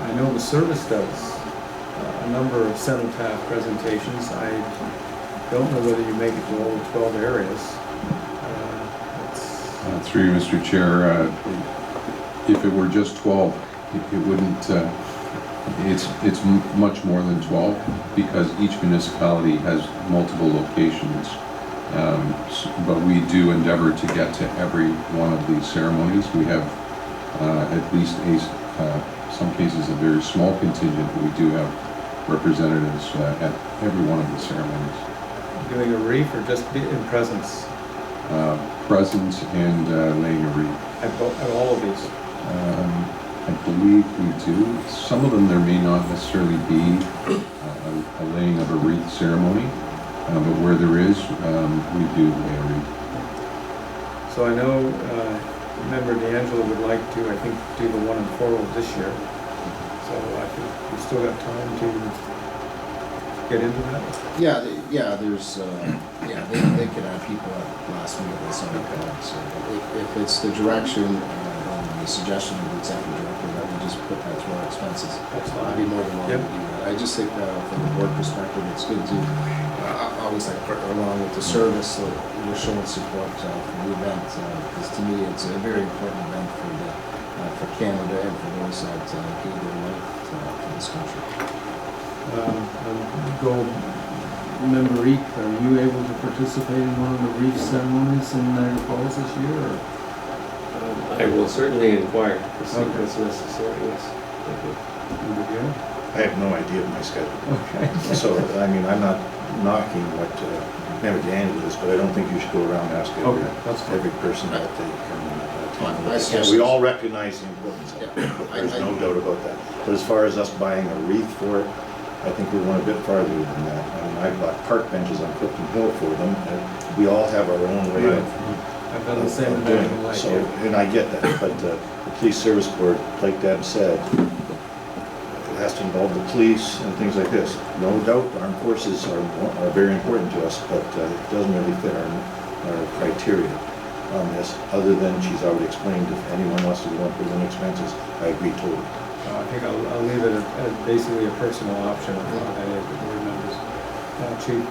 A: I know the service does a number of cenotaph presentations. I don't know whether you make it to all the 12 areas.
H: Through you, Mr. Chair, if it were just 12, it wouldn't, it's much more than 12 because each municipality has multiple locations. But we do endeavor to get to every one of these ceremonies. We have at least some cases a very small contingent, but we do have representatives at every one of the ceremonies.
A: Doing a wreath or just in presence?
H: Presence and laying a wreath.
A: At all of these?
H: I believe we do. Some of them there may not necessarily be a laying of a wreath ceremony, but where there is, we do lay a wreath.
A: So I know Member D'Angelo would like to, I think, do the one in Forward this year. So I think we've still got time to get into that.
G: There's, they could have people at last minute or something like that. So if it's the direction, the suggestion of the executive director that we just put that to our expenses, I'd be more than willing to do that. I just think from the board perspective, it's good to, always like along with the service, so we're showing support for the event, because to me it's a very important event for Canada and for those that gave their life to this country.
A: Member Eek, are you able to participate in one of the wreath ceremonies in Niagara Falls this year? Or?
B: I will certainly inquire to see if it's necessary, yes. Thank you.
C: I have no idea of my schedule.
A: Okay.
C: So, I mean, I'm not knocking what Member D'Angelo is, but I don't think you should go around asking every person that they can attend. We all recognize the importance of it. There's no doubt about that. But as far as us buying a wreath for it, I think we went a bit farther than that. I mean, I bought park benches on Clifton Hill for them, and we all have our own way of
A: I've done the same
C: doing it. So, and I get that, but the police service board, like Deb said, it has to involve the police and things like this. No doubt, armed forces are very important to us, but it doesn't really fit our criteria on this, other than she's already explained if anyone wants to go up with their own expenses, I agree totally.
A: I think I'll leave it as basically a personal option of any of the board members. Chief?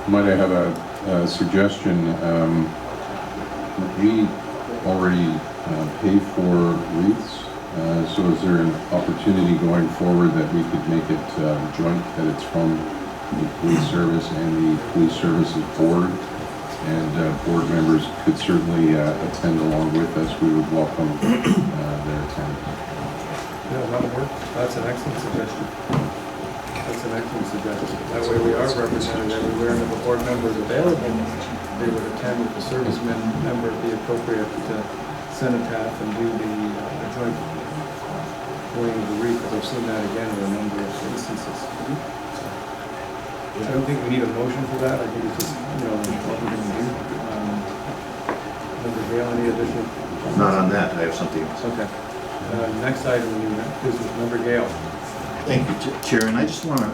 H: Might I have a suggestion? We already pay for wreaths, so is there an opportunity going forward that we could make it joint, that it's from the police service and the police services board, and board members could certainly attend along with us? We would welcome their attendance.
A: Yeah, that'll work. That's an excellent suggestion. That way we are represented everywhere, and if a board member is available, they would attend with the serviceman member at the appropriate cenotaph and do the joint laying of the wreath, because I've seen that again in a number of instances. I don't think we need a motion for that. I think it's just, what we're going to do. Member Gale, any additional?
C: Not on that, I have something else.
A: Okay. Next item is Member Gale.
C: Thank you, Chair, and I just want to,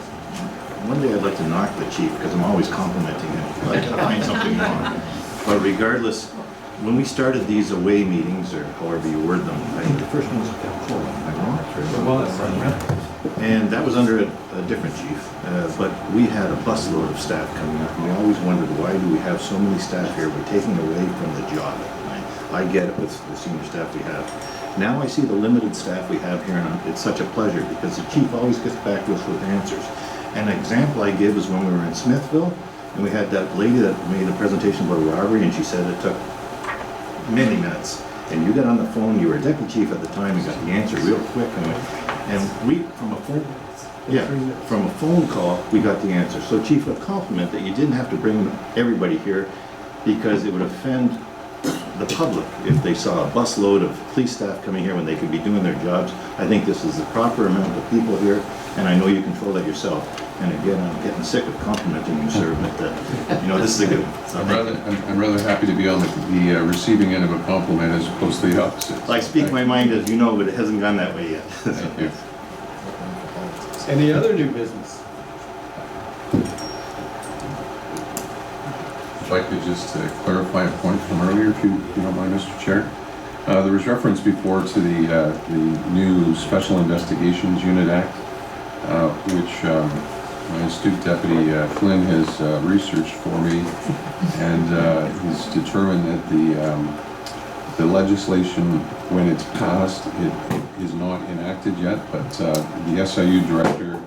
C: one day I'd like to knock the chief, because I'm always complimenting him. I can find something wrong. But regardless, when we started these away meetings, or however you word them, I think the first one was Pelham, am I wrong? And that was under a different chief, but we had a busload of staff coming up, and we always wondered, why do we have so many staff here? We're taking away from the job. I get it with the senior staff we have. Now I see the limited staff we have here, and it's such a pleasure, because the chief always gets back to us with answers. And an example I give is when we were in Smithville, and we had that lady that made a presentation about a robbery, and she said it took many minutes. And you got on the phone, you were a deputy chief at the time, and got the answer real quick. And we, from a phone call, we got the answer. So chief, a compliment that you didn't have to bring everybody here, because it would offend the public if they saw a busload of police staff coming here when they could be doing their jobs. I think this is the proper amount of people here, and I know you control that yourself. And again, I'm getting sick of complimenting you, sir, but this is a good one. So
H: I'm rather happy to be on the receiving end of a compliment as opposed to the opposite.
C: I speak my mind, as you know, but it hasn't gone that way yet.
H: Thank you.
A: Any other new business?
H: I'd like to just clarify a point from earlier, if you don't mind, Mr. Chair. There was reference before to the new Special Investigations Unit Act, which My astute deputy Flynn has researched for me, and he's determined that the legislation, when it's passed, it is not enacted yet, but the SIU director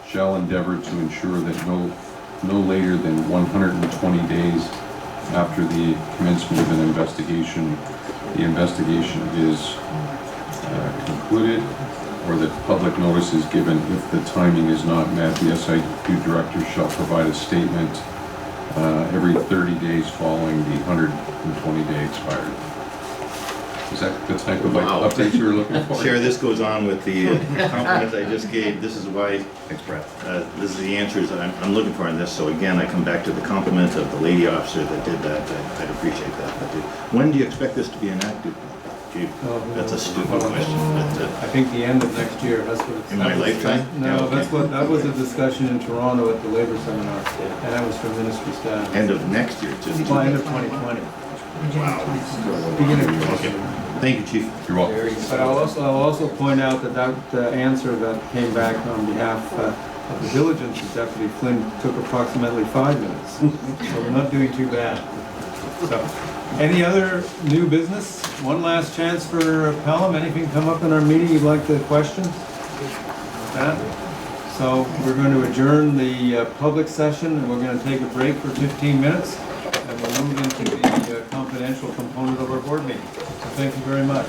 H: shall endeavor to ensure that no later than 120 days after the commencement of an investigation, the investigation is concluded, or that public notice is given. If the timing is not met, the SIU director shall provide a statement every 30 days following the 120-day expiry. Is that the type of update you were looking for?
C: Chair, this goes on with the compliment I just gave. This is why, thanks, Brad. This is the answers that I'm looking for on this. So again, I come back to the compliment of the lady officer that did that. I'd appreciate that. But when do you expect this to be enacted? Gee, that's a stupid question.
A: I think the end of next year. That's what it's.
C: In my lifetime?
A: No,
C: Yeah, okay.
A: that was a discussion in Toronto at the labor seminar, and that was from ministry staff.
C: End of next year, too.
A: Well, end of 2020.
C: Wow.
A: Beginning of
C: Okay. Thank you, Chief.
H: You're welcome.
A: But I'll also point out that answer that came back on behalf of the diligence of Deputy Flynn took approximately 5 minutes. So we're not doing too bad. So, any other new business? One last chance for Pelham. Anything come up in our meeting you'd like to question? That? So we're going to adjourn the public session, and we're going to take a break for 15 minutes, and we'll move into the confidential component of our board meeting. So thank you very much.